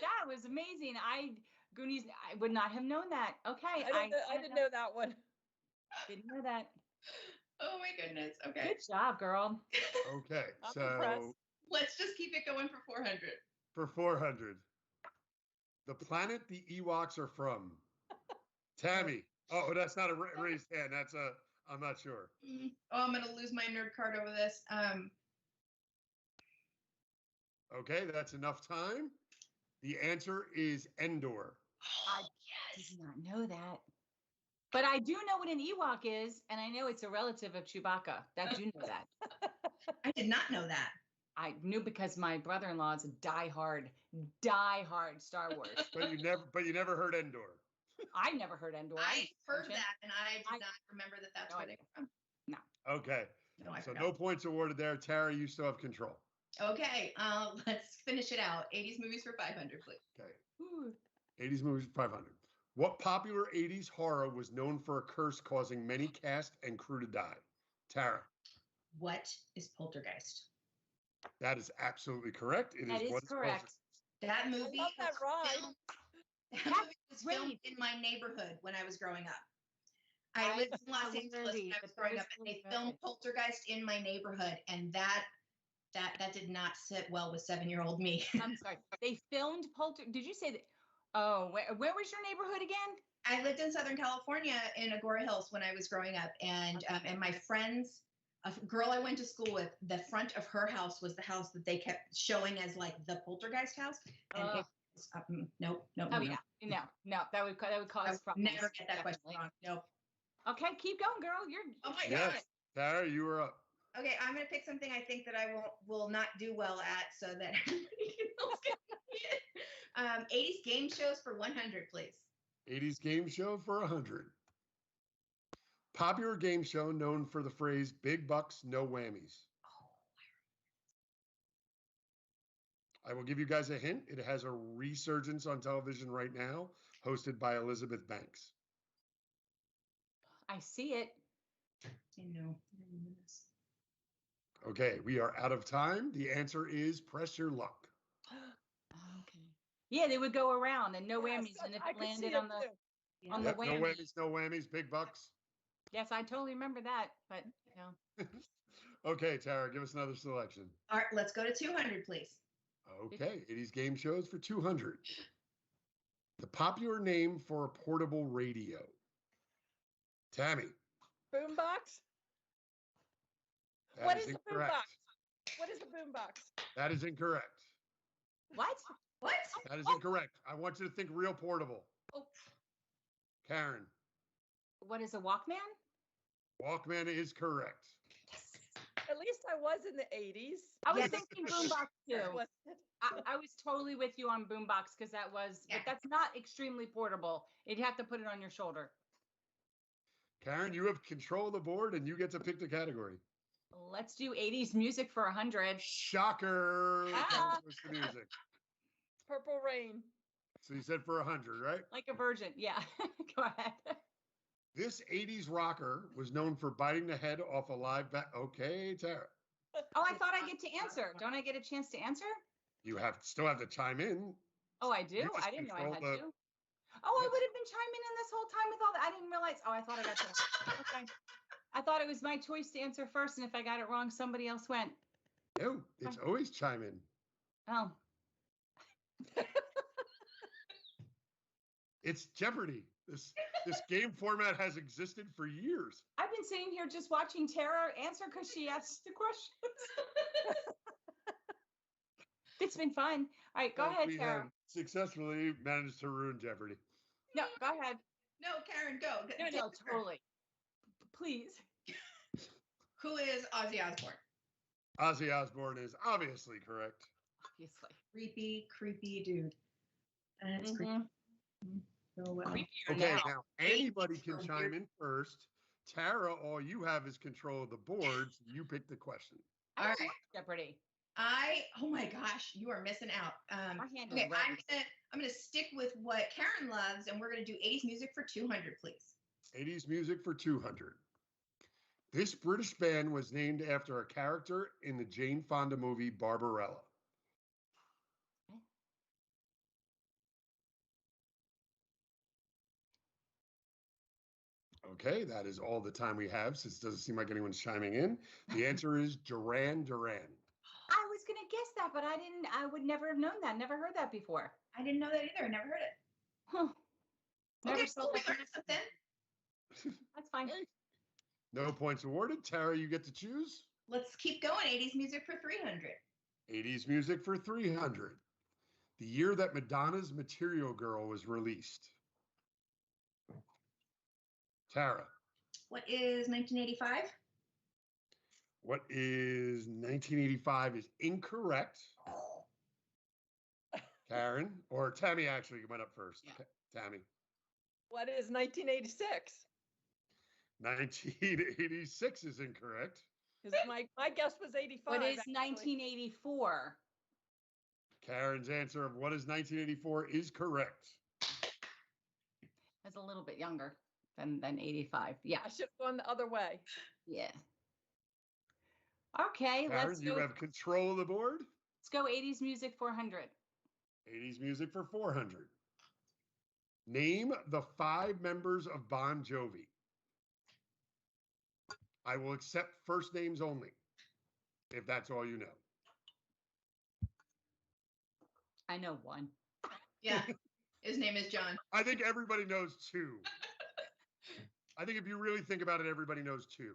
That was amazing. Goonies, I would not have known that. Okay. I didn't know that one. Didn't know that. Oh my goodness. Okay. Good job, girl. Okay, I'm so impressed. Let's just keep it going for 400. for 400, the planet the Ewoks are from. Tammy. Oh, that's not a raised hand. That's a, I'm not sure. Oh, I'm going to lose my nerd card over this. Okay, that's enough time. The answer is Endor. I did not know that. But I do know what an Ewok is, and I know it's a relative of Chewbacca. I do know that. I did not know that. I knew because my brother-in-law is a diehard Star Wars. But you never heard Endor. I never heard Endor. I heard that, and I I- did not remember that that's No where idea. they come Okay, from. No, I so forgot. no points awarded there. Tara, you still have control. Okay, let's finish it out. 80s movies for 500, please. Okay, Ooh. 80s movies 500. What popular 80s horror was known for a curse causing many cast and crew to die? Tara. What is Poltergeist? That is absolutely correct. It That is what is correct. That I movie love that was ride. filmed- that movie was filmed great. in my neighborhood when I was growing up. I I lived in Los saw the Angeles movie, when I but was growing that up, is and they so filmed good. Poltergeist in my neighborhood, and that did not sit well with 7-year-old me. I'm sorry. They filmed Did you say that? Oh, where was your neighborhood again? I lived in Southern California in Agora Hills when I was growing up, and my friends, a girl I went to school with, the front of her house was the house that they kept showing as like the Poltergeist house, and it was, nope. Oh yeah, no, that would I cause would problems. never get that question definitely. wrong. Nope. Okay, keep going, girl. Oh my Yes, God. Tara, you were up. Okay, I'm gonna pick something I think that I will not do well at, so that everybody else can see it. 80s game shows for 100, please. 80s game show for 100. Popular game show known for the phrase "big bucks, no whammies." I will give you guys a hint. It has a resurgence on television right now, hosted by Elizabeth Banks. I see it. I know. Okay, we are out of time. The answer is Press Your Luck. Okay. Yeah, they would go around and no Yes, whammies, and if I it could see landed it on the too. on the Yep, no whammy. whammies, no whammies, big bucks. Yes, I totally remember that, but Okay, Tara, give us another selection. All right, let's go to 200, please. Okay, 80s game shows for 200. The popular name for a portable radio. Tammy. Boombox? That What is is a incorrect. boombox? What is a boombox? That is incorrect. what? What? That is incorrect. I want you to think real portable. Oh. Karen. What is a Walkman? Walkman is correct. At least I was in the 80s. I was Yes. thinking boombox too. Was it? I was totally with you on boombox because that was, Yeah. but that's not extremely portable. You'd have to put it on your shoulder. Karen, you have control of the board and you get to pick the category. Let's do 80s music for 100. Shocker. Ah. That was the music. Purple Rain. So you said for 100, right? Like a virgin. Yeah. Go ahead. This 80s rocker was known for biting the head off a live bat. Okay, Tara. Oh, I thought I get to answer. Don't I get a chance to answer? You still have to chime in. Oh, I do? You just I didn't know I control had the- to. Oh, I Yes. would have been chiming in this whole time with all that. I didn't realize. Oh, I thought I got to. Okay. I thought it was my choice to answer first, and if I got it wrong, somebody else went. No, it's always chime in. Oh, It's Jeopardy. This game format has existed for years. I've been sitting here just watching Tara answer because she asked the questions. It's been fun. All right, go But ahead, we Tara. have successfully managed to ruin Jeopardy. No, go ahead. No, Karen, go. No, totally. Please. Who is Ozzy Osbourne? Ozzy Osbourne is obviously correct. Obviously. Creepy dude. That's creepy. Mhm. So well. Creepier Okay, now. now anybody can chime in first. Tara, all you have is control of the board. So you pick the question. I don't All right. like Jeopardy. Oh my gosh, you are missing out. My hand Okay, is red. I'm gonna stick with what Karen loves, and we're gonna do 80s music for 200, please. 80s music for 200. This British band was named after a character in the Jane Fonda movie Barbarella. Okay, that is all the time we have since it doesn't seem like anyone's chiming in. The answer is Duran Duran. I was gonna guess that, but I would never have known that. Never heard that before. I didn't know that either. I never heard it. Huh. Never Okay, saw cool. We that. learned something. That's fine. Hey. No points awarded. Tara, you get to choose. Let's keep going. 80s music for 300. 80s music for 300. The year that Madonna's Material Girl was released. Tara. What is 1985? What is 1985 is incorrect. Karen, or Tammy actually went up first. Yeah. Tammy. What is 1986? 1986 is incorrect. Because my guess was 85. What is actually. 1984? Karen's answer of what is 1984 is correct. That's a little bit younger than 85. Yeah. I should have gone the other way. Yeah. Okay, Karen, let's you go. have control of the board. Let's go 80s music 400. 80s music for 400. Name the 5 members of Bon Jovi. I will accept first names only, if that's all you know. I know one. Yeah. His name is John. I think everybody knows 2. I think if you really think about it, everybody knows 2.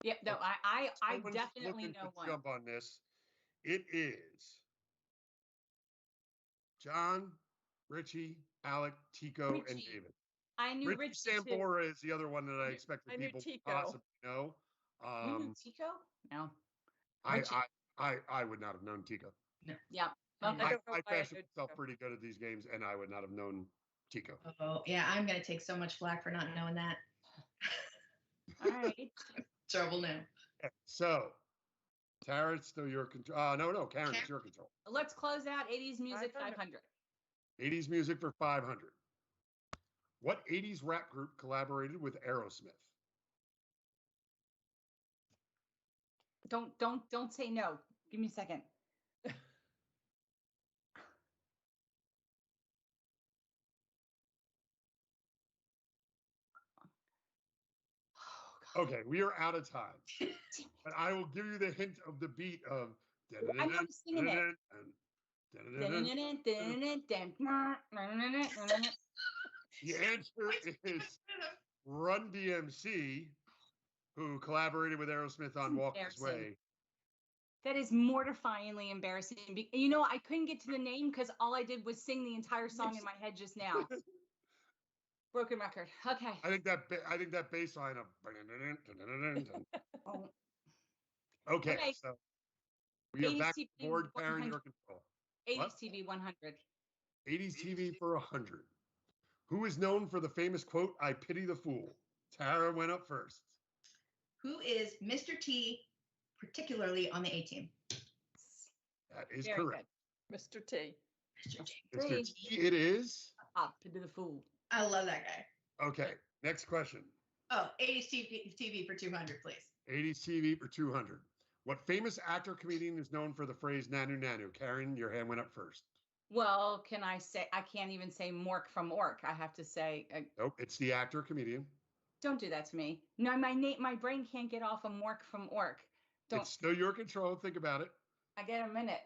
Yep. No, I Someone's definitely looking know to one. jump on this. It is John, Richie, Alec, Tico, and Richie. David. I knew Richie Richie too. Sambora is the other one that I expected I knew people to Tico. possibly know. You knew Tico? No. Richie. I would not have known Tico. Yeah. I Okay. don't know I why I fashion knew myself Tico. pretty good at these games, and I would not have known Tico. Oh, yeah. I'm going to take so much flack for not knowing that. All right. Trouble now. So, Tara, it's still your control. No, Karen, it's your control. Let's close out 80s music 500. 500. 80s music for 500. What 80s rap group collaborated with Aerosmith? Don't say no. Give me a second. Okay, we are out of time. But I will give you the hint of the beat of. I'm not singing it. The answer is Run DMC, who collaborated with Aerosmith on Walk This Way. That is mortifyingly embarrassing. You know, I couldn't get to the name because all I did was sing the entire song in my head just now. Broken record. Okay. I think that bass line of. Oh. Okay, so we are 80s back TV to board, 100. Karen, your control. 80s What? TV 100. 80s TV for 100. Who is known for the famous quote, "I pity the fool"? Tara went up first. Who is Mr. T, particularly on the A team? That is Very correct. good. Mr. T. Mr. T, it is. Pity the fool. I love that guy. Okay, next question. Oh, 80s TV for 200, please. 80s TV for 200. What famous actor comedian is known for the phrase "nanu nanu"? Karen, your hand went up first. Well, can I say, I can't even say Mork from Ork. I have to say, Nope, it's the actor comedian. don't do that to me. No, my brain can't get off of Mork from Ork. Don't. It's still your control. Think about it. I get a minute.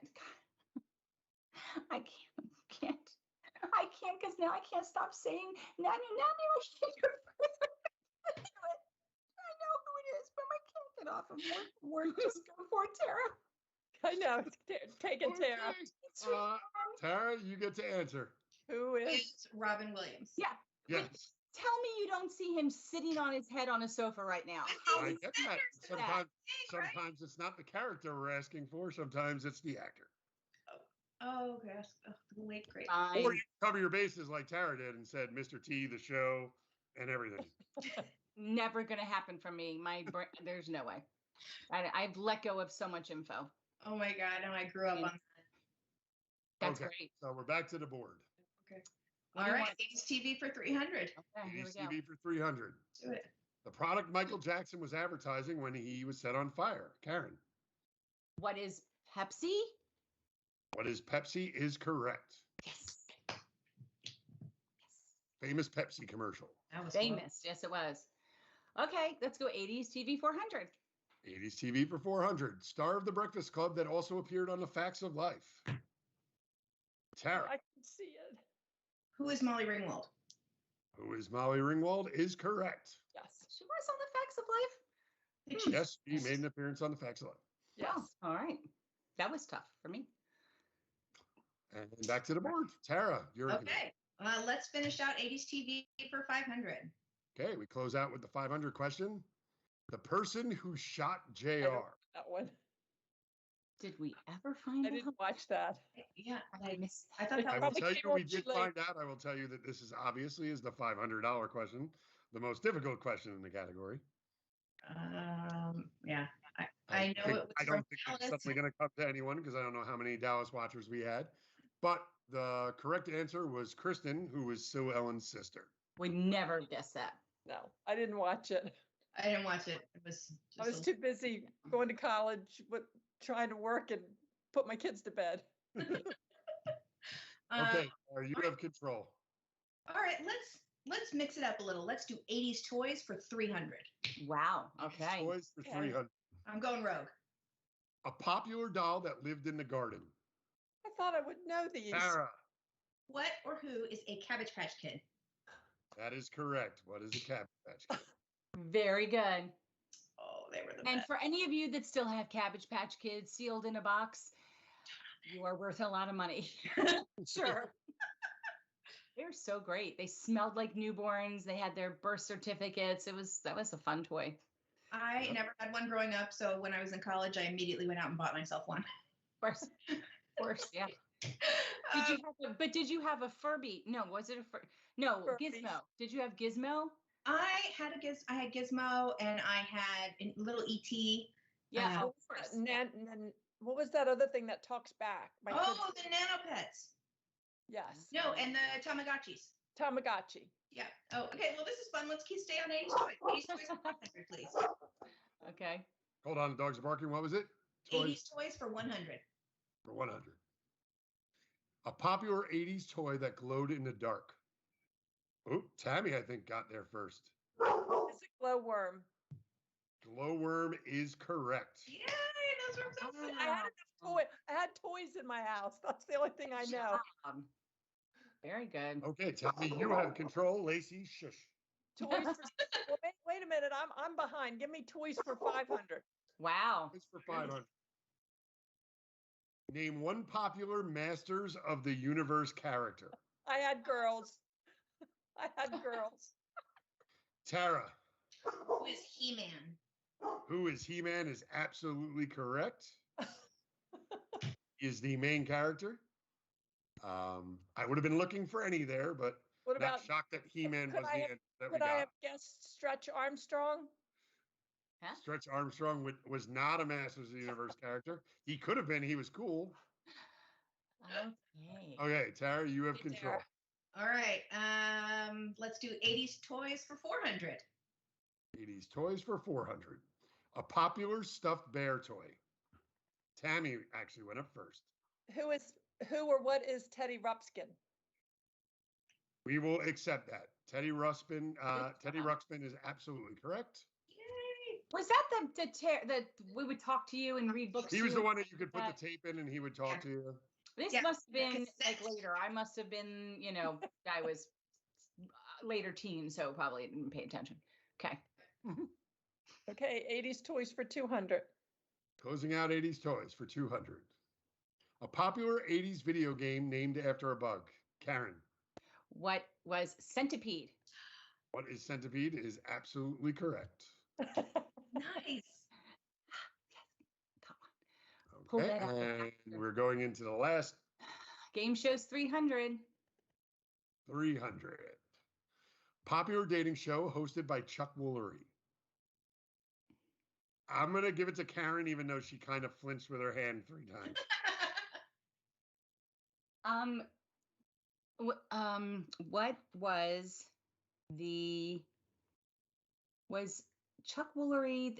I can't because now I can't stop saying nanu nanu. I know who it is, but I can't get off of Mork. Just go for it, Tara. I know. Take it, Tara. Okay. Tara, you get to answer. Who is? It's Robin Williams. Yeah. Yes. Tell me you don't see him sitting on his head on a sofa right now. How I is get that? that. Sometimes it's not the character we're asking for. Sometimes it's the actor. Oh, gosh. Oh, the late great. Or you cover your bases like Tara did and said Mr. T, the show, and everything. Never gonna happen for me. My brain, there's no way. I've let go of so much info. Oh my God. And I grew up on that. That's Okay, great. so we're back to the board. Okay. What All do you right. want? 80s TV for 300. Okay, here we 80s go. TV for 300. Do it. The product Michael Jackson was advertising when he was set on fire. Karen. What is Pepsi? What is Pepsi is correct. Yes. Famous Pepsi commercial. That was Famous. Yes, it was. Okay, let's go 80s TV 400. 80s TV for 400. Star of the Breakfast Club that also appeared on The Facts of Life. Tara. I can see it. Who is Molly Ringwald? Who is Molly Ringwald is correct. Yes. She was on the Facts of Life. Yes, she made an appearance on The Facts of Life. Yes. Oh, all right. That was tough for me. And back to the board. Tara, you're Okay. Let's finish out 80s TV for 500. Okay, we close out with the 500 question. The person who shot I JR. don't- That one. Did we ever find I out? didn't watch that. Yeah. I Like, missed I thought I that will was. Probably tell came you we on did too late. find out. I will tell you that this is obviously is the $500 question, the most difficult question in the category. Yeah. I know it was I from don't think it's Dallas. suddenly going to come to anyone because I don't know how many Dallas watchers we had. But the correct answer was Kristen, who was Sue Ellen's sister. We never guessed that. No, I didn't watch it. I didn't watch it. It was. I was too busy going to college, trying to work and put my kids to bed. Okay, you have control. All right. Let's mix it up a little. Let's do 80s toys for 300. Wow. Okay. Toys for Okay. 300. I'm going rogue. A popular doll that lived in the garden. I thought I would know these. Tara. What or who is a Cabbage Patch Kid? That is correct. What is a Cabbage Patch Kid? Very good. Oh, they were the And best. for any of you that still have Cabbage Patch Kids sealed in a box, you are worth a lot of money. Sure. They're so great. They smelled like newborns. They had their birth certificates. That was a fun toy. I Yep. never had one growing up, so when I was in college, I immediately went out and bought myself one. Of course, yeah. Did you have a Furby? No, was it a No, Furby. Gizmo. Did you have Gizmo? I had Gizmo, and I had a little ET. Yeah, Uh, of course. What was that other thing that talks back? My Oh, kids- the Nano Pets. yes. No, and the Tamagotchis. Tamagotchi. Yeah. Oh, okay. Well, this is fun. Let's stay on 80s toys. 80s toys for 100, please. Okay. Hold on, the dogs are barking. What was it? 80s toys for 100. For 100. A popular 80s toy that glowed in the dark. Oh, Tammy, I think, got there first. It's a glowworm. Glowworm is correct. Yay, those were so fun. I had toys in my house. That's the only thing I know. Very good. Okay, Tommy, you have control. Lacey, shush. Toys for well, wait a minute. I'm behind. Give me toys for 500. Wow. It's for 500. Name one popular Masters of the Universe character. I had girls. Tara. Who is He-Man? Who is He-Man is absolutely correct. He is the main character. I would have been looking for any there, but What about not shocked that He-Man was the end that we could I got. have guessed Stretch Armstrong? Huh? Stretch Armstrong was not a Masters of the Universe character. He could have been. He was cool. Okay. Okay, Tara, you have Hey, control. Tara. All right. Let's do 80s toys for 400. 80s toys for 400. A popular stuffed bear toy. Tammy actually went up first. Who or what is Teddy Ruxpin? We will accept that. Teddy Ruxpin is absolutely correct. Yay. Was that the we would talk to you and read books? He to was you? the one that you could put the tape in and he would talk to you. This Yeah, must have been like cassette. later. I must have been, I was later teen, so probably didn't pay attention. Okay. Okay, 80s toys for 200. Closing out 80s toys for 200. A popular 80s video game named after a bug. Karen. What was Centipede? What is Centipede is absolutely correct. Nice. Pull Okay, that out. and we're going into the last Game shows 300. 300. Popular dating show hosted by Chuck Woolery. I'm going to give it to Karen, even though she kind of flinched with her hand 3 times. What was Chuck Woolery?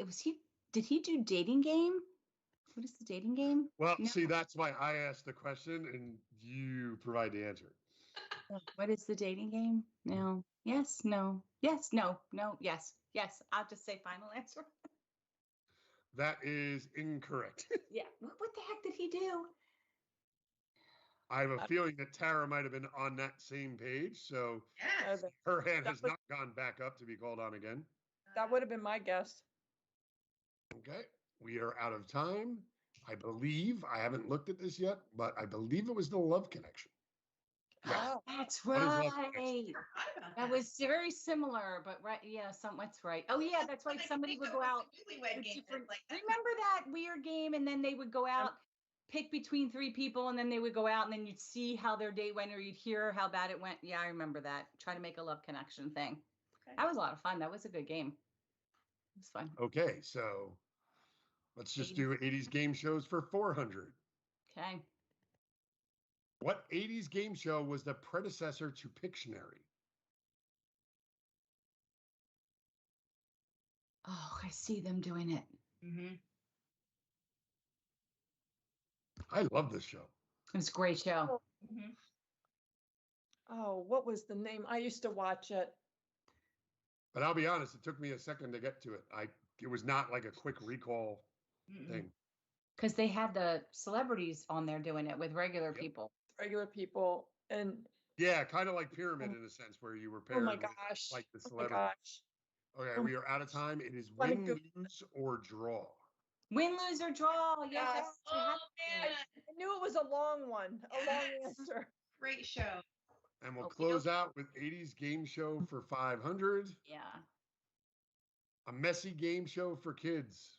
Did he do dating game? What is the dating game? Well, No. see, that's why I asked the question and you provide the answer. What is the dating game? No. Yes. No. Yes. No. No. Yes. Yes. I'll just say final answer. That is incorrect. Yeah. What the heck did he do? I have a feeling that Tara might have been on that same page, so Yes. her hand has not gone back up to be called on again. That would have been my guess. Okay, we are out of time. I believe, I haven't looked at this yet, but I believe it was the Love Connection. Yeah. Oh, That's What is Love right. Connection? Forgot about That was very similar, but right. Yeah. That's right. Oh yeah. That's right. Somebody would go out. with different- Remember that weird game, and then they would go out, pick between 3 people, and then they would go out, and then you'd see how their date went, or you'd hear how bad it went. Yeah, I remember that. Try to make a love connection thing. Okay. That was a lot of fun. That was a good game. It was fun. Okay, so let's just do 80s game shows for 400. Okay. What 80s game show was the predecessor to Pictionary? Oh, I see them doing it. Mm-hmm. I love this show. It was a great show. Mm-hmm. oh, what was the name? I used to watch it. But I'll be honest, it took me a second to get to it. It was not like a quick recall thing. Because they had the celebrities on there doing it with regular people. Regular people and Yeah, kind of like Pyramid in a sense, where you were paired oh my with, gosh. like the Oh my celebrity. gosh. Okay, Oh we are out of time. It is Let me win, go- lose, or draw. Win, lose, or draw. Yes. Yes. that's what Oh happened. man, I knew it was a long one, a long Yes. answer. great show. And we'll Okey close doke. out with 80s game show for 500. Yeah. A messy game show for kids.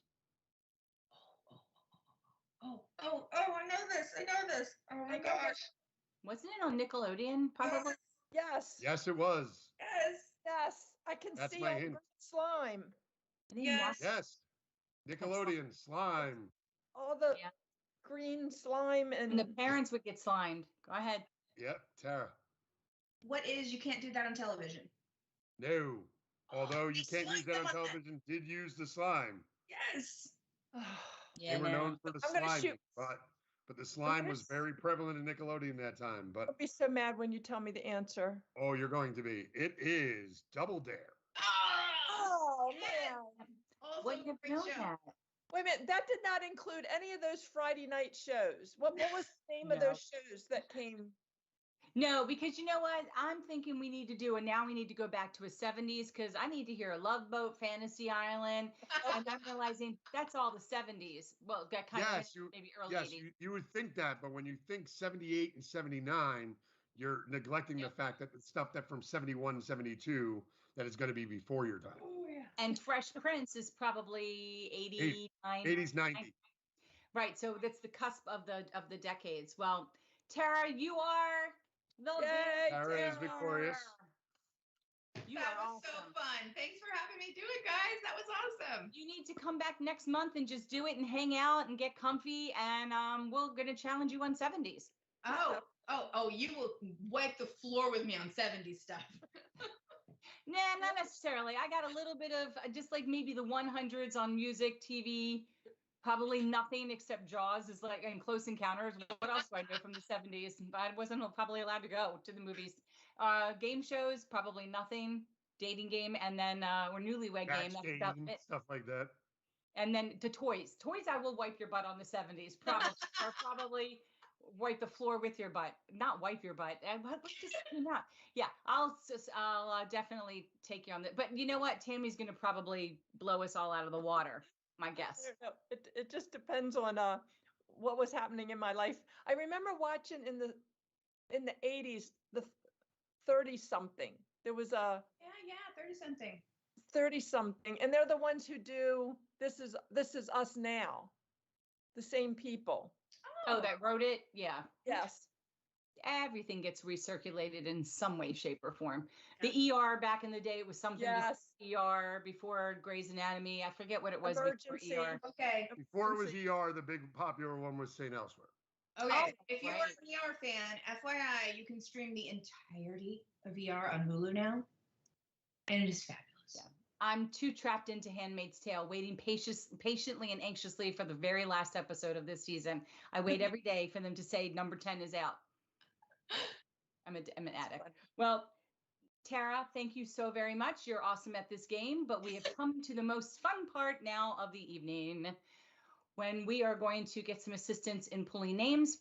Oh, I know this. I know this. Oh my gosh. Wasn't it on Nickelodeon? Probably. Yes. Yes, it was. Yes. Yes. I can That's see my all the hint. green slime. I didn't Yes. watch it. Yes. Nickelodeon, slime. All the Yeah. green slime and And the parents would get slimed. Go ahead. Yep, Tara. What is you can't do that on television? No. Although you They can't use slimed that them on on that. television, did use the slime. Yes. Yeah. They were no. known for the I'm gonna slime, shoot. but the slime gonna was very prevalent in Nickelodeon that time. But I'll be so mad when you tell me the answer. oh, you're going to be. It is Double Dare. Oh, Oh yes. man. Oh, Also Wouldn't a have great known show. that. Wait a minute, that did not include any of those Friday night shows. What was the name of No. those shows that came? No, because you know what? I'm thinking we need to do, and now we need to go back to a 70s because I need to hear Love Boat, Fantasy Island, and I'm realizing that's all the 70s. Well, that kind Yes, of maybe early yes, 80s. you would think that, but when you think 78 and 79, you're neglecting the fact that the stuff that from 71 and 72 that is going to be before your time. Oh yeah. And Fresh Prince is probably 89. 80s, 90s. Right, so that's the cusp of the decades. Well, Tara, you are the Yay, Tara is victor. victorious. You That are was so awesome. fun. Thanks for having me do it, guys. That was awesome. You need to come back next month and just do it and hang out and get comfy, and we're gonna challenge you on 70s. Oh, you will wipe the floor with me on 70s stuff. Nah, not necessarily. I got a little bit of just like maybe the 100s on music, TV. Probably nothing except Jaws is like and Close Encounters. What else do I know from the 70s? I wasn't probably allowed to go to the movies. Game shows, probably nothing. Dating game, and then or newlywed game. That's about it. Stuff like that. And then the toys. Toys, I will wipe your butt on the 70s. Probably or probably wipe the floor with your butt. Not wipe your butt. Let's just not. Yeah, I'll definitely take you on that. But you know what? Tammy's gonna probably blow us all out of the water. My guess. I don't know. It just depends on what was happening in my life. I remember watching in the 80s the 30 something. There was a Yeah, 30 something. 30 something, and they're the ones who do This Is Us Now. The same people. Oh, that wrote it? Yeah. Yes. Everything gets recirculated in some way, shape, or form. The ER back in the day, it was something Yes. ER before Grey's Anatomy. I forget what it was Emergency. before ER. Okay. Before it was ER, the big popular one was St. Elsewhere. Okay. Oh, If you are right. an ER fan, FYI, you can stream the entirety of ER on Hulu now. And it is fabulous. Yeah. I'm too trapped into Handmaid's Tale, waiting patiently and anxiously for the very last episode of this season. I wait every day for them to say number 10 is out. I'm an addict. Well, Tara, thank you so very much. You're awesome at this game, but we have come to the most fun part now of the evening when we are going to get some assistance in pulling names.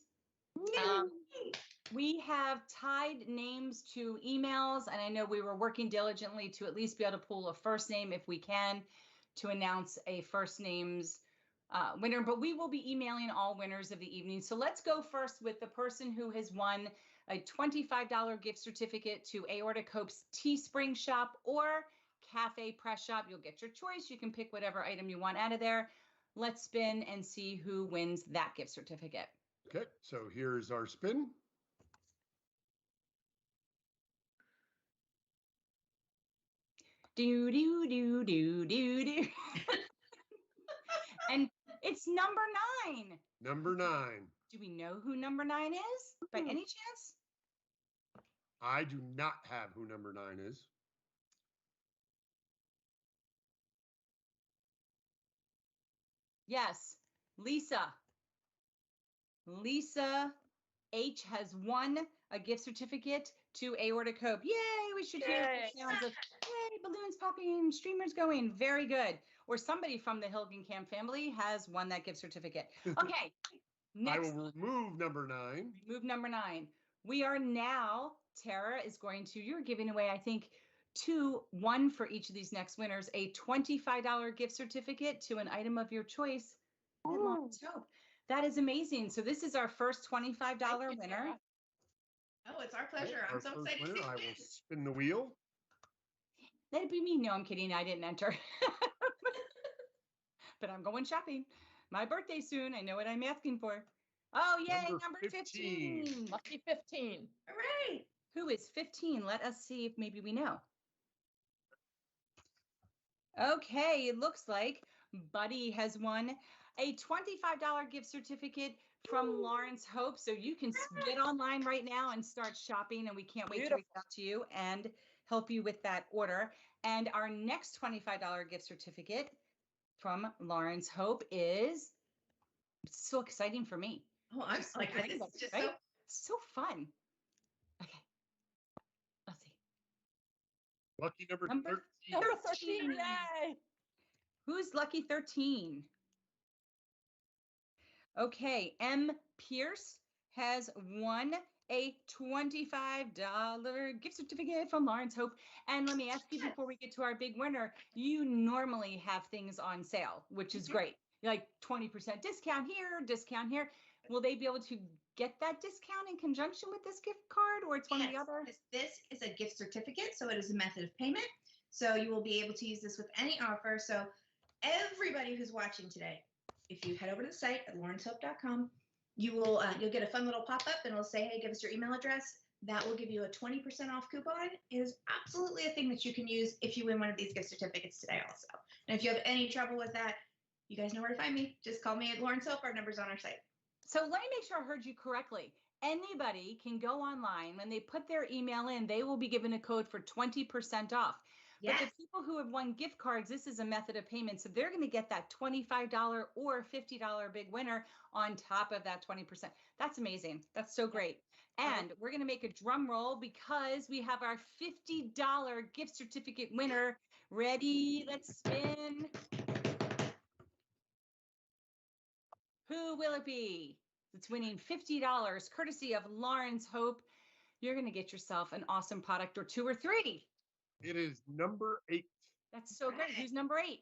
We have tied names to emails, and I know we were working diligently to at least be able to pull a first name if we can to announce a first names winner, but we will be emailing all winners of the evening. So let's go first with the person who has won a $25 gift certificate to Aortichope's Teespring shop or Cafe Press Shop. You'll get your choice. You can pick whatever item you want out of there. Let's spin and see who wins that gift certificate. Okay, so here's our spin. Do, do, do, do, do, do. And it's number 9. Number 9. Do we know who number 9 is by any chance? I do not have who number 9 is. Yes, Lisa. Lisa H has won a gift certificate to Aortichope. Yay, we should hear the sounds of yay, balloons popping, streamers going. Very good. Or somebody from the Hilgenkamp family has won that gift certificate. Okay, next. I will remove number 9. Remove number 9. We are now, Tara is going to, you're giving away, I think, one for each of these next winners, a $25 gift certificate to an item of your choice at Lawrence Hope. That is amazing. So this is our first $25 winner. Oh, it's our pleasure. I'm so excited to see I will it. spin the wheel. Let it be me. No, I'm kidding. I didn't enter. But I'm going shopping. My birthday soon. I know what I'm asking for. Oh, yay, number 15. Lucky 15. Hooray! Who is 15? Let us see if maybe we know. Okay, it looks like Buddy has won a $25 gift certificate from Lawrence Hope. So you can get online right now and start shopping, and we can't wait to reach out to you and help you with that order. And our next $25 gift certificate from Lawrence Hope is so exciting for me. Oh, I'm so excited. It's just right? So fun. Okay. Let's see. Lucky number 13. Number 13, yay! Who's lucky 13? Okay, M. Pierce has won a $25 gift certificate from Lawrence Hope. And let me ask you before we get to our big winner, you normally have things on sale, which is great. Like 20% discount here, discount here. Will they be able to get that discount in conjunction with this gift card, or it's one or the other? This is a gift certificate, so it is a method of payment. So you will be able to use this with any offer. So everybody who's watching today, if you head over to the site at lawrencehope.com, you'll get a fun little pop-up and it'll say, hey, give us your email address. That will give you a 20% off coupon. It is absolutely a thing that you can use if you win one of these gift certificates today also. And if you have any trouble with that, you guys know where to find me. Just call me at Lawrence Hope. Our number's on our site. So let me make sure I heard you correctly. Anybody can go online. When they put their email in, they will be given a code for 20% off. Yes. But the people who have won gift cards, this is a method of payment. So they're going to get that $25 or $50 big winner on top of that 20%. That's amazing. That's so great. And we're going to make a drum roll because we have our $50 gift certificate winner. Ready? Let's spin. Who will it be? It's winning $50 courtesy of Lawrence Hope. You're going to get yourself an awesome product or two or three. It is number 8. That's so great. Who's number 8?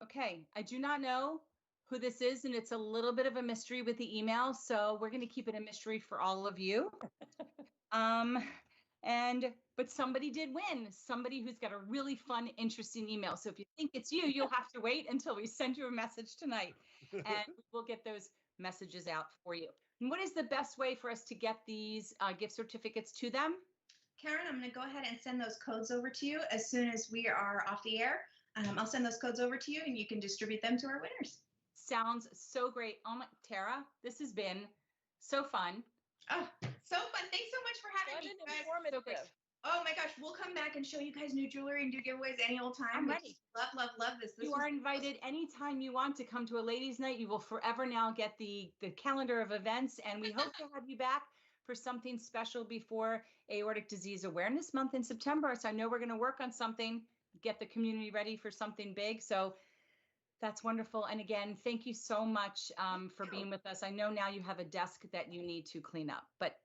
Okay, I do not know who this is, and it's a little bit of a mystery with the email, so we're going to keep it a mystery for all of you. But somebody did win. Somebody who's got a really fun, interesting email. So if you think it's you, you'll have to wait until we send you a message tonight, and we'll get those messages out for you. And what is the best way for us to get these gift certificates to them? Karen, I'm going to go ahead and send those codes over to you as soon as we are off the air. I'll send those codes over to you, and you can distribute them to our winners. Sounds so great. Oh my, Tara, this has been so fun. Oh, so fun. Thanks so much for having me. Informative. Oh my gosh, we'll come back and show you guys new jewelry and do giveaways any old time. I'm ready. Love this. You are invited anytime you want to come to a ladies' night. You will forever now get the calendar of events, and we hope to have you back for something special before Aortic Disease Awareness Month in September. So I know we're going to work on something, get the community ready for something big. So that's wonderful. And again, thank you so much for being with us. I know now you have a desk that you need to clean up, but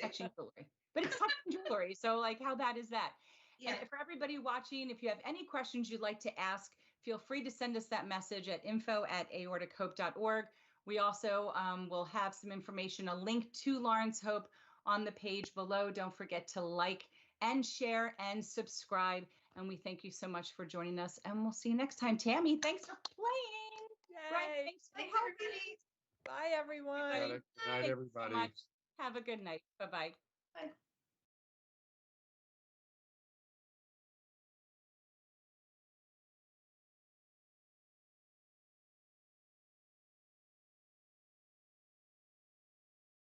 touching jewelry. But it's touching jewelry. So like, how bad is that? Yeah. And for everybody watching, if you have any questions you'd like to ask, feel free to send us that message at info@aortichope.org. We also will have some information, a link to Lawrence Hope on the page below. Don't forget to like and share and subscribe. And we thank you so much for joining us. And we'll see you next time. Tammy, thanks for playing. Yay. Right, thanks for everybody. Bye, everyone. Good night, everybody. So much. Have a good night. Bye-bye. Bye.